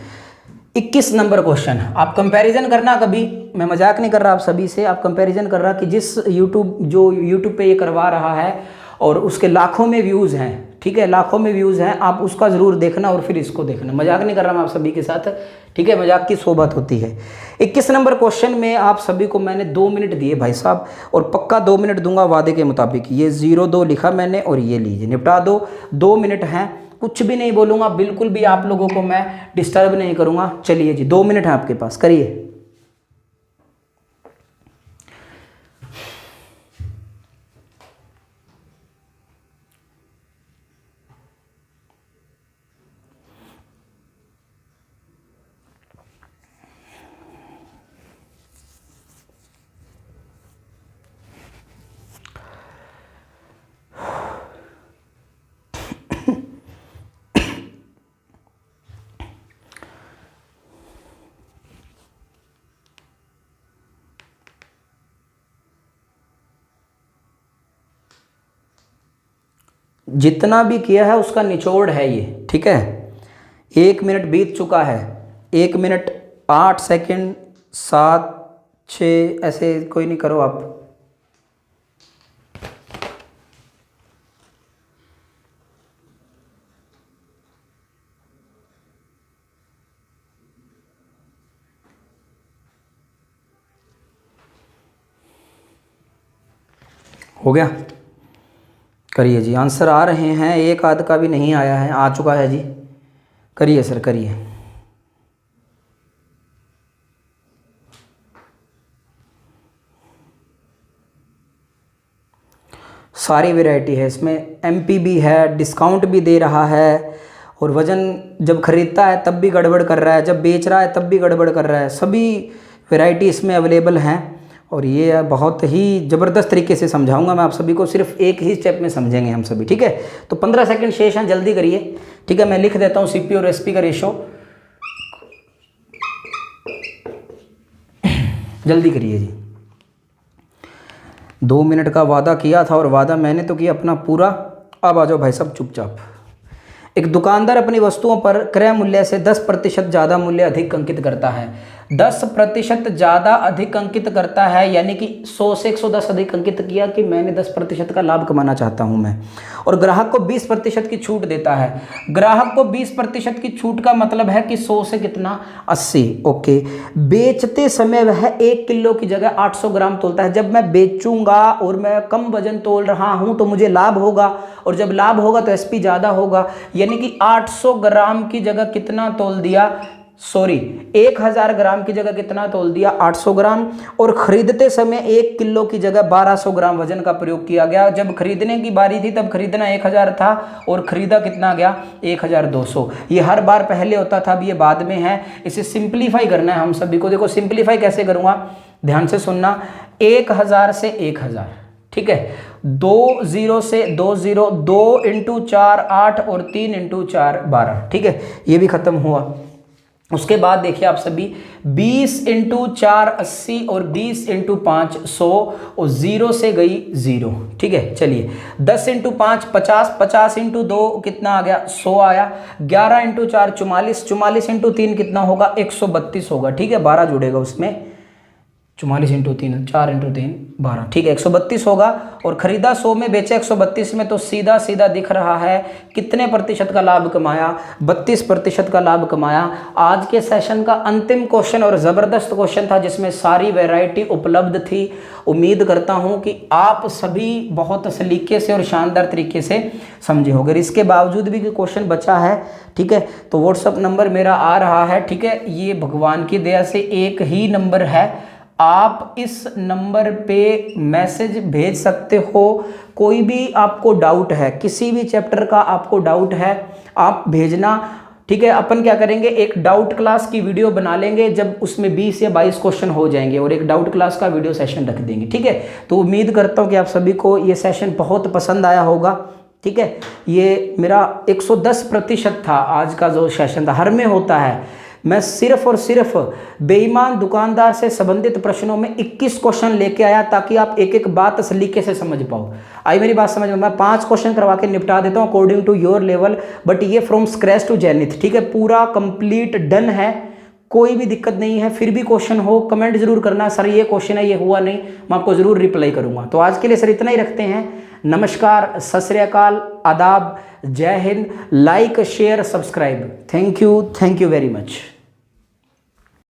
21 नंबर क्वेश्चन। आप कंपैरिजन करना, कभी मैं मजाक नहीं कर रहा आप सभी से, आप कंपैरिजन कर रहा कि जिस यूट्यूब पे ये करवा रहा है और उसके लाखों में व्यूज़ हैं, ठीक है, लाखों में व्यूज़ हैं, आप उसका ज़रूर देखना और फिर इसको देखना। मजाक नहीं कर रहा मैं आप सभी के साथ, ठीक है, मजाक की सोबत होती है। 21 नंबर क्वेश्चन में आप सभी को मैंने 2 मिनट दिए भाई साहब, और पक्का 2 मिनट दूंगा वादे के मुताबिक। ये 02 लिखा मैंने और ये लीजिए निपटा दो। 2 मिनट हैं, कुछ भी नहीं बोलूँगा, बिल्कुल भी आप लोगों को मैं डिस्टर्ब नहीं करूँगा। चलिए जी 2 मिनट है आपके पास, करिए। जितना भी किया है उसका निचोड़ है ये, ठीक है। 1 मिनट बीत चुका है, 1 मिनट 8 सेकंड 7 6, ऐसे कोई नहीं करो आप। हो गया, करिए जी। आंसर आ रहे हैं, एक आध का भी नहीं आया है, आ चुका है जी। करिए सर, करिए। सारी वैरायटी है इसमें, एमपी भी है, डिस्काउंट भी दे रहा है, और वज़न जब खरीदता है तब भी गड़बड़ कर रहा है, जब बेच रहा है तब भी गड़बड़ कर रहा है। सभी वैरायटी इसमें अवेलेबल हैं और ये बहुत ही ज़बरदस्त तरीके से समझाऊंगा मैं आप सभी को। सिर्फ एक ही स्टेप में समझेंगे हम सभी, ठीक है। तो 15 सेकंड शेष हैं, जल्दी करिए, ठीक है। मैं लिख देता हूँ सीपी और एसपी का रेशो, जल्दी करिए जी। 2 मिनट का वादा किया था और वादा मैंने तो किया अपना पूरा। अब आ जाओ भाई साहब चुपचाप। एक दुकानदार अपनी वस्तुओं पर क्रय मूल्य से 10% ज़्यादा मूल्य अधिक अंकित करता है। 10% ज़्यादा अधिक अंकित करता है, यानी कि 100 से 110 अधिक अंकित किया कि मैंने 10% का लाभ कमाना चाहता हूं मैं, और ग्राहक को 20% की छूट देता है। ग्राहक को 20% की छूट का मतलब है कि 100 से कितना 80, ओके। बेचते समय वह 1 किलो की जगह 800 ग्राम तोलता है। जब मैं बेचूंगा और मैं कम वजन तोल रहा हूं तो मुझे लाभ होगा, और जब लाभ होगा तो एसपी ज़्यादा होगा, यानी कि 800 ग्राम की जगह कितना तोल दिया, सॉरी 1000 ग्राम की जगह कितना तोल दिया, 800 ग्राम। और खरीदते समय 1 किलो की जगह 1200 ग्राम वजन का प्रयोग किया गया। जब खरीदने की बारी थी तब खरीदना 1000 था और खरीदा कितना गया 1200। ये हर बार पहले होता था, अब ये बाद में है। इसे सिंप्लीफाई करना है हम सभी को। देखो सिंप्लीफाई कैसे करूँगा, ध्यान से सुनना। 1000 से 1000, ठीक है, 2 0 से 2 0, 2 × 4 8 और 3 × 4 12, ठीक है, ये भी खत्म हुआ। उसके बाद देखिए आप सभी 20 × 4 80 और 20 × 5 100 और 0 से गई 0, ठीक है। चलिए 10 × 5 50, 50 × 2 कितना आ गया 100 आया, 11 × 4 44, 44 × 3 कितना होगा 132 होगा, ठीक है, 12 जुड़ेगा उसमें। 44 × 3 4 × 3 12, ठीक है, 132 होगा। और खरीदा 100 में, बेचा 132 में, तो सीधा सीधा दिख रहा है कितने प्रतिशत का लाभ कमाया, 32% का लाभ कमाया। आज के सेशन का अंतिम क्वेश्चन और ज़बरदस्त क्वेश्चन था जिसमें सारी वैरायटी उपलब्ध थी। उम्मीद करता हूं कि आप सभी बहुत सलीके से और शानदार तरीके से समझे होंगे। इसके बावजूद भी क्वेश्चन बचा है, ठीक है, तो व्हाट्सअप नंबर मेरा आ रहा है, ठीक है। ये भगवान की दया से एक ही नंबर है, आप इस नंबर पे मैसेज भेज सकते हो। कोई भी आपको डाउट है, किसी भी चैप्टर का आपको डाउट है, आप भेजना। ठीक है, अपन क्या करेंगे, एक डाउट क्लास की वीडियो बना लेंगे जब उसमें 20 या 22 क्वेश्चन हो जाएंगे, और एक डाउट क्लास का वीडियो सेशन रख देंगे। ठीक है, तो उम्मीद करता हूँ कि आप सभी को ये सेशन बहुत पसंद आया होगा। ठीक है, ये मेरा 110% था आज का जो सेशन था, हर में होता है। मैं सिर्फ और सिर्फ बेईमान दुकानदार से संबंधित प्रश्नों में 21 क्वेश्चन लेके आया ताकि आप एक एक बात सलीके से समझ पाओ। आई मेरी बात समझ में? मैं 5 क्वेश्चन करवा के निपटा देता हूँ according to your level, but ये फ्रॉम स्क्रैच टू जेनिथ। ठीक है, पूरा कंप्लीट डन है, कोई भी दिक्कत नहीं है। फिर भी क्वेश्चन हो कमेंट जरूर करना, सर ये क्वेश्चन है, ये हुआ नहीं, मैं आपको जरूर रिप्लाई करूंगा। तो आज के लिए सर इतना ही रखते हैं। नमस्कार, सत श्री अकाल, आदाब, जय Hind. Like share subscribe. Thank you very much.